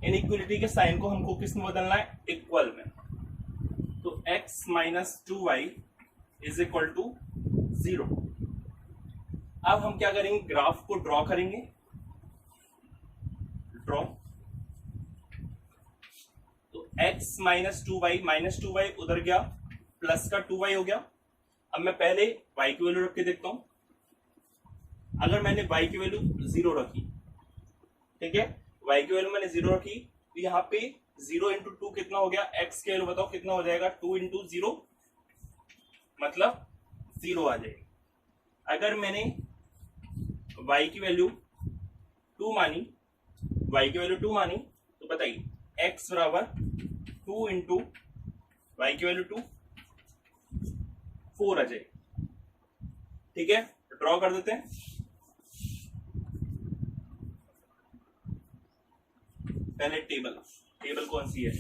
इनइक्वलिटी के साइन को हमको किस में बदलना है, इक्वल में। तो x minus 2y is equal to 0। अब हम क्या करेंगे, ग्राफ को ड्रॉ करेंगे। ड्रॉ, तो x माइनस 2y उधर गया, प्लस का 2y हो गया। अब मैं पहले y की वैल्यू रख के देखता हूं। अगर मैंने y की वैल्यू 0 रखी, ठीक है, y की वैल्यू मैंने 0 रखी, तो यहाँ पे 0 इंटू 2 कितना हो गया, x की वैल्यू बताओ कितना हो जाएगा, 2 इंटू 0 मतलब 0 आ जाएगी। अगर मैंने y की वैल्यू 2 मानी, तो बताइए x बराबर 2 इंटू y की वैल्यू 2, 4 आ जाएगी। ठीक है, ड्रॉ कर देते हैं। पहले टेबल कौन सी है,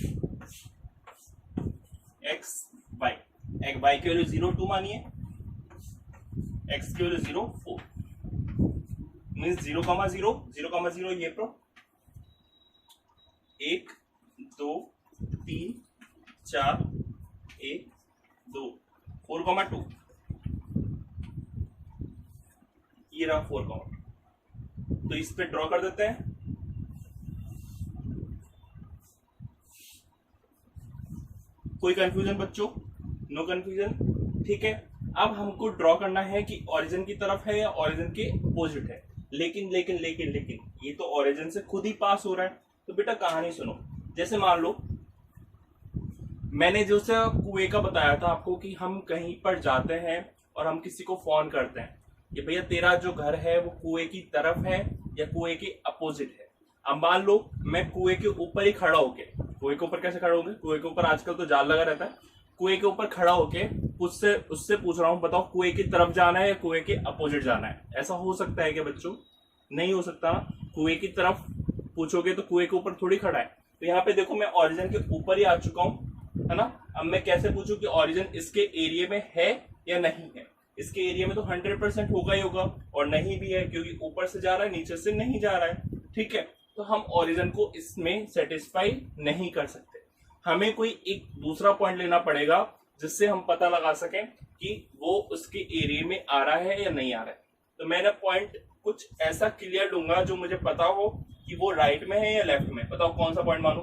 x y की वैल्यू 0 2 मानिए, x की वैल्यू 0 4 मीन्स 0,0 ये प्रो 1 2 3 4 1 2 4,2 ये रहा 4,2। तो इस पे ड्रॉ कर देते हैं। कोई कंफ्यूजन बच्चों, नो कंफ्यूजन। ठीक है, अब हमको ड्रॉ करना है कि ओरिजिन की तरफ है या ओरिजिन के अपोजिट है। लेकिन लेकिन लेकिन लेकिन ये तो ओरिजिन से खुद ही पास हो रहा है। तो बेटा कहानी सुनो, जैसे मान लो मैंने जो सा कुएं का बताया था आपको कि हम कहीं पर जाते हैं और हम किसी को फोन करते हैं कि भैया तेरा जो घर है वो कुएं की तरफ है या कुएं के अपोजिट है। अब मान लो मैं कुएं के ऊपर ही खड़ा होके, कुएं के ऊपर कैसे खड़ा होंगे, कुएं के ऊपर आजकल तो जाल लगा रहता है, कुएं के ऊपर खड़ा होके उससे पूछ रहा हूं बताओ कुएं की तरफ जाना है या कुएं के अपोजिट जाना है। ऐसा हो सकता है क्या बच्चों, नहीं हो सकता। कुएं की तरफ पूछोगे तो कुएं के ऊपर थोड़ी खड़ा है। तो यहाँ पे देखो मैं ओरिजिन के ऊपर ही आ चुका हूँ, है ना। अब मैं कैसे पूछूं कि ओरिजिन इसके एरिया में है या नहीं है। इसके एरिया में तो 100% होगा ही होगा, और नहीं भी है क्योंकि ऊपर से जा रहा है नीचे से नहीं जा रहा है। ठीक है, तो हम ओरिजिन को इसमें सेटिस्फाई नहीं कर सकते। हमें कोई एक दूसरा पॉइंट लेना पड़ेगा जिससे हम पता लगा सकें कि वो उसके एरिया में आ रहा है या नहीं आ रहा है। तो मैंने पॉइंट कुछ ऐसा क्लियर लूंगा जो मुझे पता हो कि वो राइट में है या लेफ्ट में। बताओ कौन सा पॉइंट मानूं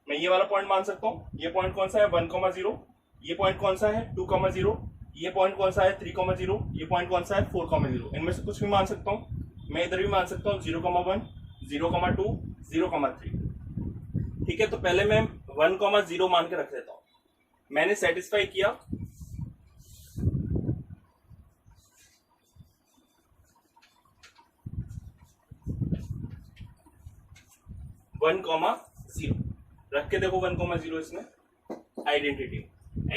मैं। ये वाला पॉइंट मान सकता हूँ। ये पॉइंट कौन सा है 1,0, ये पॉइंट कौन सा है 2,0, ये पॉइंट कौन सा है 3,0, ये पॉइंट कौन सा है 4,0। इनमें से कुछ भी मान सकता हूँ। मैं इधर भी मान सकता हूँ 0,1, 0,2, 0,3। ठीक है, तो पहले मैं 1,0 मान के रख देता हूँ। मैंने सेटिस्फाई किया, वन कॉमा जीरो रख के देखो 1,0 इसमें आइडेंटिटी।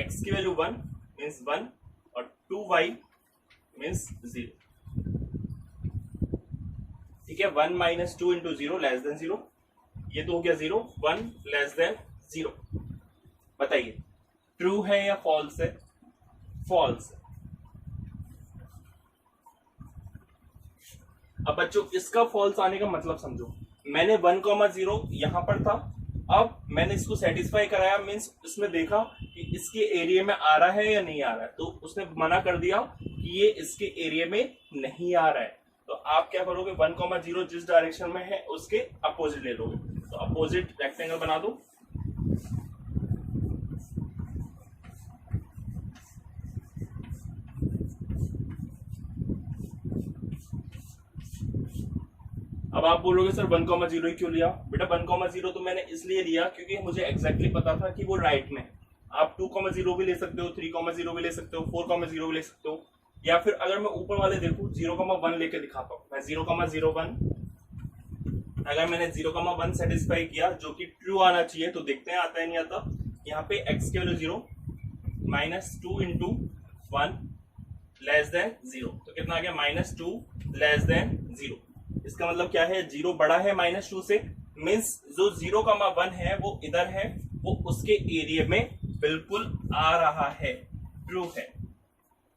x की वैल्यू 1 मीन्स 1 और 2y मीन्स 0। ठीक है, 1 माइनस 2 इंटू 0 लेस देन 0। ये तो हो गया 0, 1 लेस देन 0। बताइए ट्रू है या फॉल्स है, फॉल्स है। अब बच्चों इसका फॉल्स आने का मतलब समझो। मैंने 1,0 यहां पर था, अब मैंने इसको सेटिस्फाई कराया, मीन्स इसमें देखा कि इसके एरिया में आ रहा है या नहीं आ रहा है, तो उसने मना कर दिया कि ये इसके एरिया में नहीं आ रहा है। तो आप क्या करोगे, 1,0 जिस डायरेक्शन में है उसके अपोजिट ले लोगे। तो अपोजिट रेक्टेंगल बना दो। अब आप बोलोगे सर 1,0 ही क्यों लिया? बेटा 1,0 तो मैंने इसलिए लिया क्योंकि मुझे एग्जैक्टली पता था कि वो राइट में। आप 2,0 भी ले सकते हो, 3,0 भी ले सकते हो, 4,0 भी ले सकते हो, या फिर अगर मैं ऊपर वाले देखूं 0,1 लेके दिखाता हूं मैं। 0,01 अगर मैंने 0,1 सेटिस्फाई किया जो कि ट्रू आना चाहिए, तो देखते हैं आता है नहीं आता। यहाँ पे x की वैल्यू 0, -2 इंटू 1 लेस देन 0, तो कितना आ गया? -2 लेस देन 0। इसका मतलब क्या है? 0 बड़ा है -2 से, मीन्स जो 0,1 है वो इधर है, वो उसके एरिया में बिल्कुल आ रहा है, ट्रू है।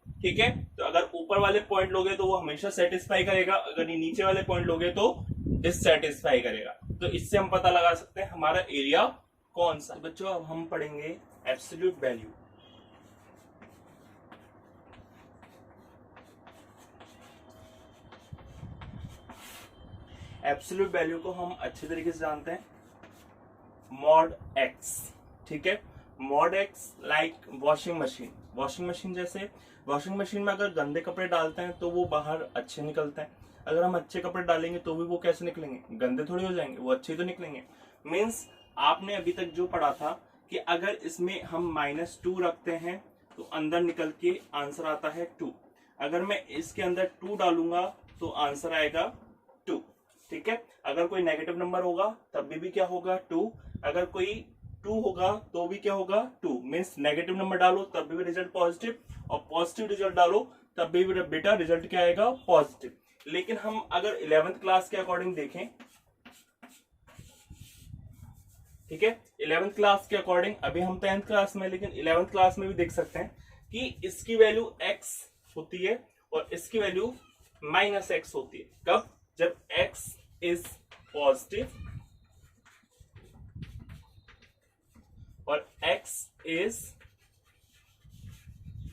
ठीक है, तो अगर ऊपर वाले पॉइंट लोगे तो वो हमेशा सेटिस्फाई करेगा, अगर ये नीचे वाले पॉइंट लोगे तो डिससेटिस्फाई करेगा। तो इससे हम पता लगा सकते हैं हमारा एरिया कौन सा। बच्चों अब हम पढ़ेंगे एब्सोल्यूट वैल्यू। एब्सोल्यूट वैल्यू को हम अच्छे तरीके से जानते हैं, मॉड एक्स। ठीक है, mod x like washing machine. Washing machine जैसे, वॉशिंग मशीन में अगर गंदे कपड़े डालते हैं तो वो बाहर अच्छे निकलते हैं, अगर हम अच्छे कपड़े डालेंगे तो भी वो कैसे निकलेंगे? गंदे थोड़ी हो जाएंगे, वो अच्छे तो निकलेंगे। मीन्स आपने अभी तक जो पढ़ा था कि अगर इसमें हम -2 रखते हैं तो अंदर निकल के आंसर आता है 2। अगर मैं इसके अंदर 2 डालूंगा तो आंसर आएगा 2। ठीक है, अगर कोई नेगेटिव नंबर होगा तब भी क्या होगा? 2। अगर कोई 2 होगा तो भी क्या होगा? 2। मीन्स नेगेटिव नंबर डालो तब भी रिजल्ट पॉजिटिव, और पॉजिटिव रिजल्ट डालो तब भी बेटा रिजल्ट क्या आएगा? पॉजिटिव। लेकिन हम अगर 11th क्लास के अकॉर्डिंग देखें, ठीक है, 11th क्लास के अकॉर्डिंग, अभी हम 10th क्लास में, लेकिन 11th क्लास में भी देख सकते हैं कि इसकी वैल्यू x होती है और इसकी वैल्यू -x होती है। कब? जब x इज पॉजिटिव और x इज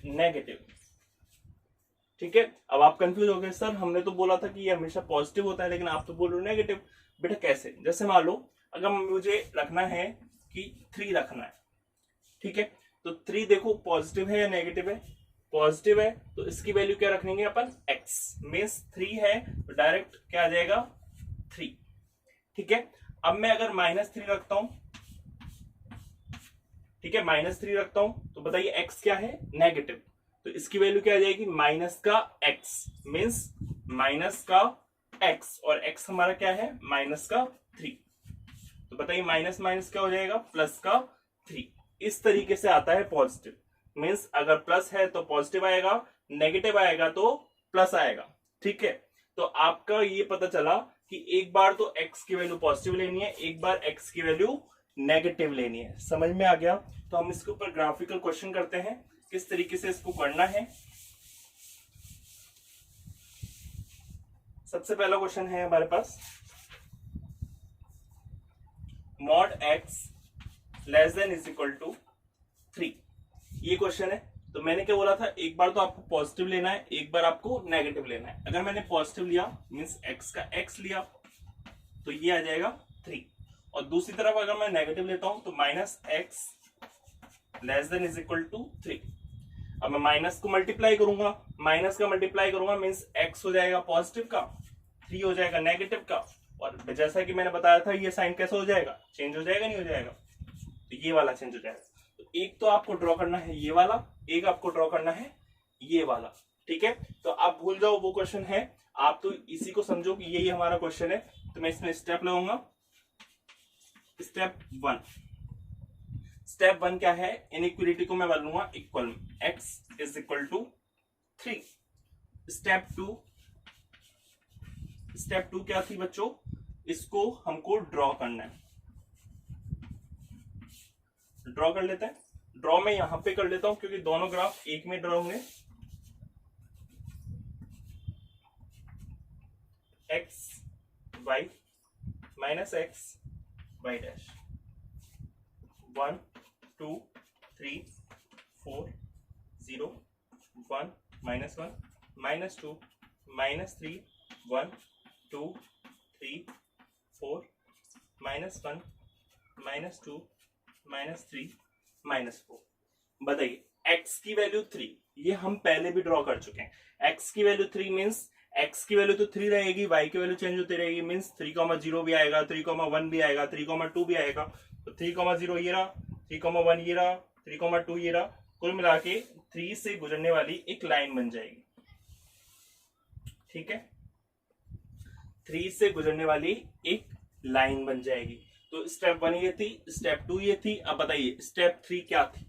नेगेटिव। ठीक है, अब आप कंफ्यूज हो गए, सर हमने तो बोला था कि ये हमेशा पॉजिटिव होता है, लेकिन आप तो बोल रहे हो नेगेटिव। बेटा कैसे? जैसे मान लो अगर मुझे रखना है कि 3 रखना है, ठीक है, तो 3 देखो पॉजिटिव है या नेगेटिव है? पॉजिटिव है, तो इसकी वैल्यू क्या रखेंगे अपन? x। मीन्स 3 है तो डायरेक्ट क्या आ जाएगा? 3। ठीक है, अब मैं अगर -3 रखता हूं, ठीक है, -3 रखता हूं तो बताइए x क्या है? नेगेटिव, तो इसकी वैल्यू क्या आ जाएगी? माइनस का x। मीन्स माइनस का x, और x हमारा क्या है? -3। तो बताइए माइनस माइनस क्या हो जाएगा? +3। इस तरीके से आता है पॉजिटिव। मीन्स अगर प्लस है तो पॉजिटिव आएगा, नेगेटिव आएगा तो प्लस आएगा। ठीक है, तो आपका ये पता चला कि एक बार तो x की वैल्यू पॉजिटिव लेनी है, एक बार x की वैल्यू नेगेटिव लेनी है। समझ में आ गया? तो हम इसके ऊपर ग्राफिकल क्वेश्चन करते हैं, किस तरीके से इसको करना है। सबसे पहला क्वेश्चन है हमारे पास, mod x less than is equal to 3। ये क्वेश्चन है। तो मैंने क्या बोला था? एक बार तो आपको पॉजिटिव लेना है, एक बार आपको नेगेटिव लेना है। अगर मैंने पॉजिटिव लिया मीन्स x का x लिया तो ये आ जाएगा 3, और दूसरी तरफ अगर मैं नेगेटिव लेता हूं तो -x less than is equal to 3। अब मैं माइनस को मल्टीप्लाई करूंगा, माइनस का मल्टीप्लाई करूंगा मीन्स x हो जाएगा पॉजिटिव का, 3 हो जाएगा नेगेटिव का, और जैसा कि मैंने बताया था ये साइन कैसे हो जाएगा? चेंज हो जाएगा, नहीं हो जाएगा? तो ये वाला चेंज हो जाएगा। तो एक तो आपको ड्रॉ करना है ये वाला, एक आपको ड्रॉ करना है ये वाला। ठीक है, तो आप भूल जाओ वो क्वेश्चन है, आप तो इसी को समझो कि यही हमारा क्वेश्चन है। तो मैं इसमें स्टेप लगाऊंगा। स्टेप 1, स्टेप 1 क्या है? इनइक्वलिटी को मैं बदलूंगा इक्वल में, x is equal to 3। Step 2, step 2 क्या थी बच्चों? इसको हमको ड्रॉ करना है। ड्रॉ कर लेते हैं। ड्रॉ में यहां पे कर लेता हूं क्योंकि दोनों ग्राफ एक में ड्रॉ होंगे। x y minus x y dash, 1 2 3 4 0 1 -1 -2 -3 1 2 3 4 -1 -2 -3 -4। बताइए x की वैल्यू 3, ये हम पहले भी ड्रॉ कर चुके हैं। x की वैल्यू 3 मीन्स x की वैल्यू तो 3 रहेगी, y की वैल्यू चेंज होती रहेगी, मींस 3,0 भी आएगा, 3,1 भी आएगा, 3,2 भी आएगा। तो 3,0 ये रहा, 3,1 ये रहा, 3,2 ये रहा, कुल मिला के 3 से गुजरने वाली एक लाइन बन जाएगी। ठीक है, 3 से गुजरने वाली एक लाइन बन जाएगी। तो स्टेप 1 ये थी, स्टेप 2 ये थी। अब बताइए स्टेप 3 क्या थी?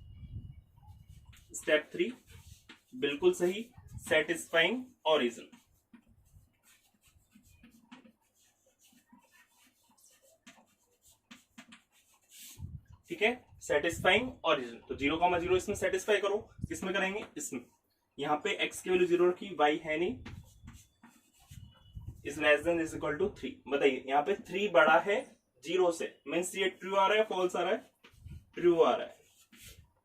स्टेप 3 बिल्कुल सही, सेटिस्फाइंग ओरिजिन। ठीक है, सेटिस्फाइंग ओरिजिन। तो 0,0 इसमें सेटिस्फाई करो, किसमें करेंगे? इसमें। यहां पे x की वैल्यू 0 रखी, y है नहीं, is less than is equal to 3। बताइए यहाँ पे 3 बड़ा है 0 से, मीन्स ये ट्रू आ रहा है, फॉल्स आ रहा है? ट्रू आ रहा है।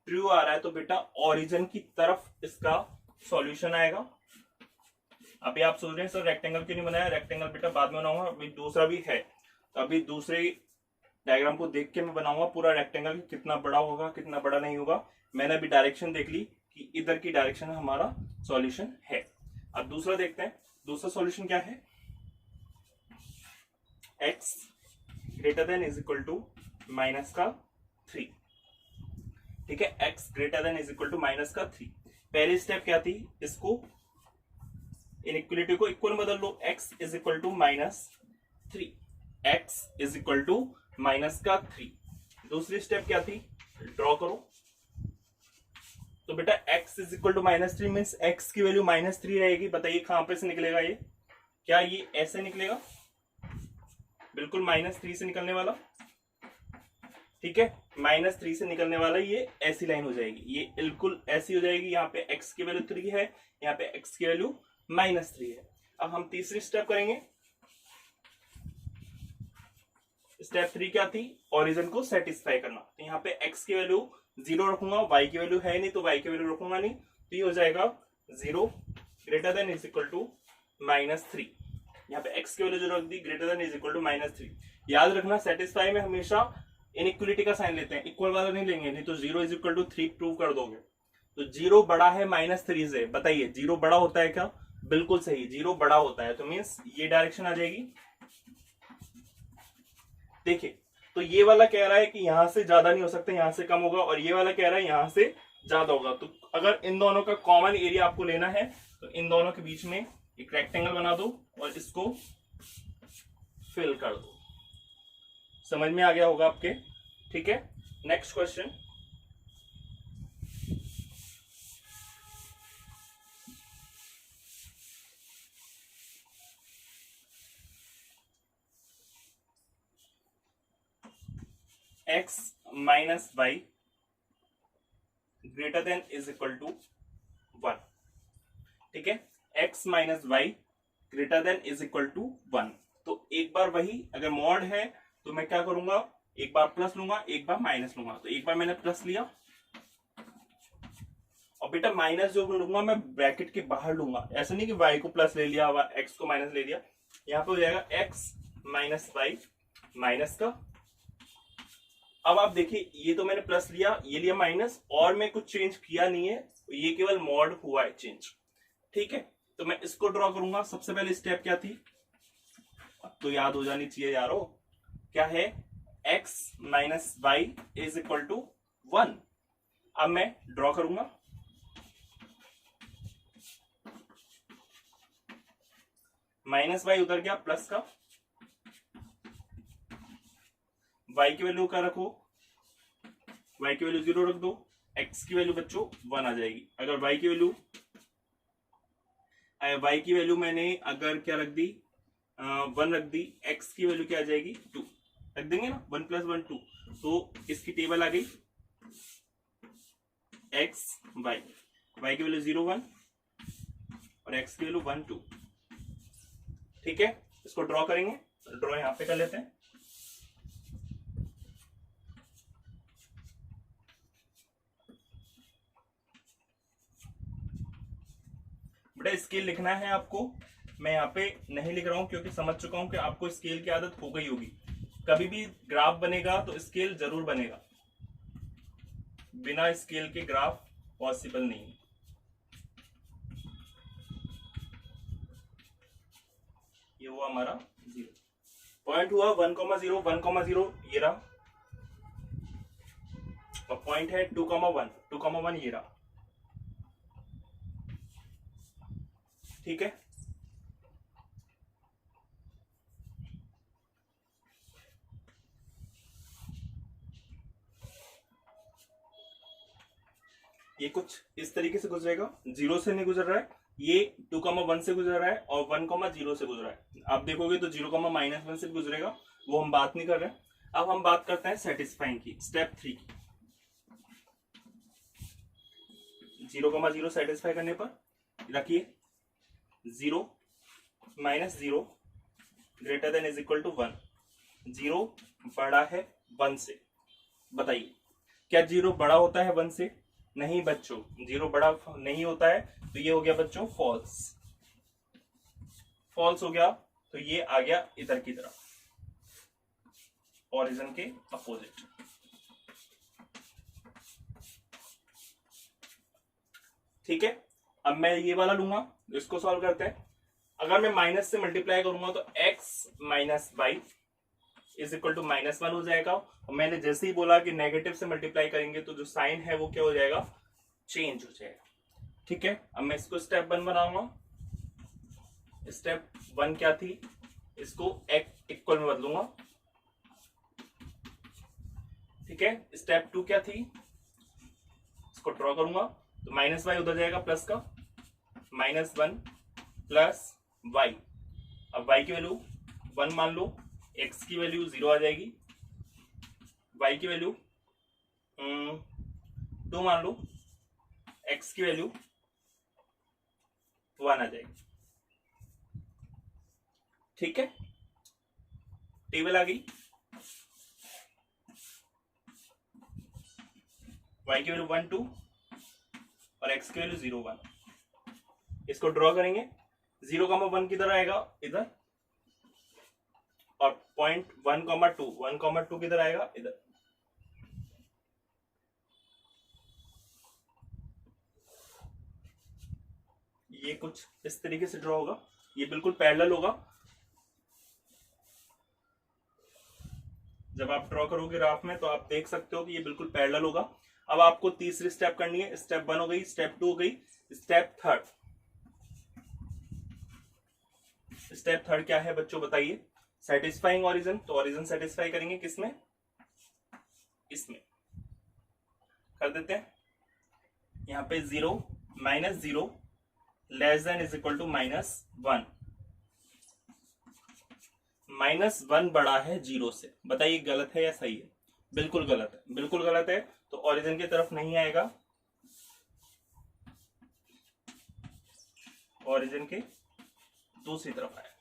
ट्रू आ रहा है तो बेटा ओरिजिन की तरफ इसका सॉल्यूशन आएगा। अभी आप सोच रहे हैं सर रेक्टेंगल क्यों नहीं बनाया? रेक्टेंगल बेटा बाद में बनाऊंगा, अभी दूसरा भी है। तो अभी दूसरे डायग्राम को देख के मैं बनाऊंगा पूरा रेक्टेंगल, कितना बड़ा होगा कितना बड़ा नहीं होगा। मैंने अभी डायरेक्शन देख ली कि इधर की डायरेक्शन हमारा सॉल्यूशन है। अब दूसरा देखते हैं, दूसरा सॉल्यूशन क्या है? x greater than is equal to minus का 3। ठीक है, x greater than is equal to minus का 3। पहली स्टेप क्या थी? इसको इनइक्वलिटी को इक्वल बदल लो, x is equal to minus 3, x is equal to minus का 3। दूसरी स्टेप क्या थी? ड्रॉ करो। तो बेटा x is equal to minus 3 means x की वैल्यू माइनस 3 रहेगी। बताइए कहां पे से निकलेगा ये? क्या ये ऐसे निकलेगा? बिल्कुल माइनस 3 से निकलने वाला। ठीक है, माइनस 3 से निकलने वाला ये ऐसी लाइन हो जाएगी, ये बिल्कुल ऐसी हो जाएगी। यहाँ पे x की वैल्यू 3 है, यहाँ पे x की वैल्यू माइनस 3 है। अब हम तीसरी स्टेप करेंगे। स्टेप 3 क्या थी? ओरिजिन को सेटिस्फाई करना। तो यहाँ पे x की वैल्यू 0 रखूंगा, y की वैल्यू है नहीं तो y की वैल्यू रखूंगा नहीं, तो ये हो जाएगा 0 greater than is equal to minus 3। यहाँ पे x की वैल्यू 0 रख दी, greater than is equal to minus 3। याद रखना सेटिस्फाई में हमेशा इनइक्वलिटी का साइन लेते हैं, इक्वल वाला नहीं लेंगे, नहीं तो 0 इज इक्वल टू 3 प्रूव कर दोगे। तो 0 बड़ा है माइनस 3 से। बताइए 0 बड़ा होता है क्या? बिल्कुल सही, 0 बड़ा होता है। तो मीन्स ये डायरेक्शन आ जाएगी। देखिए तो ये वाला कह रहा है कि यहां से ज्यादा नहीं हो सकता, यहां से कम होगा, और ये वाला कह रहा है यहां से ज्यादा होगा। तो अगर इन दोनों का कॉमन एरिया आपको लेना है तो इन दोनों के बीच में एक रेक्टेंगल बना दो और इसको फिल कर दो। समझ में आ गया होगा आपके? ठीक है, next question. x minus Y greater than is equal to 1। ठीक है, x minus Y greater than is equal to 1। तो एक बार वही, अगर मॉड है तो मैं क्या करूंगा, एक बार प्लस लूंगा एक बार माइनस लूंगा। तो एक बार मैंने प्लस लिया और बेटा माइनस जो लूंगा मैं ब्रैकेट के बाहर लूंगा, ऐसा नहीं कि y को प्लस ले लिया x को माइनस ले लिया। यहां पे हो जाएगा x माइनस वाई माइनस का। अब आप देखिए ये तो मैंने प्लस लिया, ये लिया माइनस, और मैं कुछ चेंज किया नहीं है, ये केवल मॉड हुआ है चेंज। ठीक है, तो मैं इसको ड्रॉ करूंगा। सबसे पहले स्टेप क्या थी? अब तो याद हो जानी चाहिए यारो, क्या है? x minus Y is equal to 1। अब मैं ड्रॉ करूंगा। माइनस वाई उधर गया, प्लस का, y की वैल्यू क्या रखो? y की वैल्यू 0 रख दो, x की वैल्यू बच्चों 1 आ जाएगी। अगर y की वैल्यू मैंने अगर क्या रख दी, 1 रख दी, x की वैल्यू क्या आ जाएगी? 2 रख देंगे ना, 1 प्लस 1 2। तो इसकी टेबल आ गई x y की वैल्यू 0 1 और x की वैल्यू 1 2। ठीक है, इसको ड्रॉ करेंगे। ड्रॉ यहां पे कर लेते हैं। बेटा स्केल लिखना है आपको, मैं यहाँ पे नहीं लिख रहा हूं क्योंकि समझ चुका हूं कि आपको स्केल की आदत हो गई होगी। कभी भी ग्राफ बनेगा तो स्केल जरूर बनेगा, बिना स्केल के ग्राफ पॉसिबल नहीं। ये हुआ हमारा 0, पॉइंट हुआ 1,0 1,0 ये रहा, और पॉइंट है 2,1 2,1 ये रहा, ठीक है। ये कुछ इस तरीके से गुजरेगा, 0 से नहीं गुजर रहा है, ये 2,1 से गुजर रहा है और 1,0 से गुजर रहा है। आप देखोगे तो 0,-1 से गुजरेगा, वो हम बात नहीं कर रहे हैं। अब हम बात करते हैं सेटिस्फाइंग की, स्टेप 3 की। 0,0 सेटिस्फाई करने पर रखिए 0 - 0 greater than is equal to 1, 0 बड़ा है 1 से। बताइए क्या 0 बड़ा होता है 1 से? नहीं बच्चों, 0 बड़ा नहीं होता है, तो ये हो गया बच्चों फॉल्स, फॉल्स हो गया। तो ये आ गया इधर की तरफ, ओरिजिन के अपोजिट। ठीक है, अब मैं ये वाला लूंगा, इसको सॉल्व करते हैं। अगर मैं माइनस से मल्टीप्लाई करूंगा तो x - y is equal to -1 हो जाएगा, और मैंने जैसे ही बोला कि नेगेटिव से मल्टीप्लाई करेंगे तो जो साइन है वो क्या हो जाएगा, चेंज हो जाएगा। ठीक है, अब मैं इसको स्टेप 1 बनाऊंगा। स्टेप 1 क्या थी, इसको x इक्वल में बदलूंगा। ठीक है, स्टेप 2 क्या थी, इसको ड्रॉ करूंगा, तो -y उधर जाएगा प्लस का, -1 प्लस y। अब y की वैल्यू 1 मान लो, x की वैल्यू 0 आ जाएगी, y की वैल्यू 2 मान लो, x की वैल्यू 1 आ जाएगी। ठीक है, टेबल आ गई, y की वैल्यू 1 2 और x की वैल्यू 0 1। इसको ड्रॉ करेंगे, 0,1 किधर आएगा, इधर, और पॉइंट 1,2 किधर आएगा, इधर। ये कुछ इस तरीके से ड्रॉ होगा, ये बिल्कुल पैरेलल होगा। जब आप ड्रॉ करोगे ग्राफ में तो आप देख सकते हो कि ये बिल्कुल पैरेलल होगा। अब आपको तीसरी स्टेप करनी है, स्टेप 1 हो गई, स्टेप 2 हो गई, स्टेप 3। स्टेप 3 क्या है बच्चों बताइए, सेटिस्फाइंग ओरिजिन। तो ओरिजिन सेटिस्फाई करेंगे किसमें, इसमें कर देते हैं। यहां पे 0 - 0 less than is equal to -1। -1 बड़ा है 0 से। बताइए गलत है या सही है? बिल्कुल गलत है, बिल्कुल गलत है। तो ओरिजिन की तरफ नहीं आएगा, ओरिजिन के दूसरी तरफ आएगा।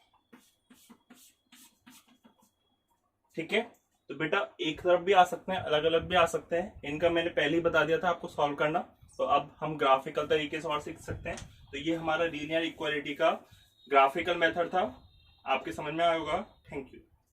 ठीक है, तो बेटा एक तरफ भी आ सकते हैं, अलग अलग भी आ सकते हैं। इनका मैंने पहले ही बता दिया था आपको सॉल्व करना, तो अब हम ग्राफिकल तरीके से और सीख सकते हैं। तो ये हमारा लीनियर इक्वालिटी का ग्राफिकल मेथड था, आपके समझ में आया होगा। Thank you.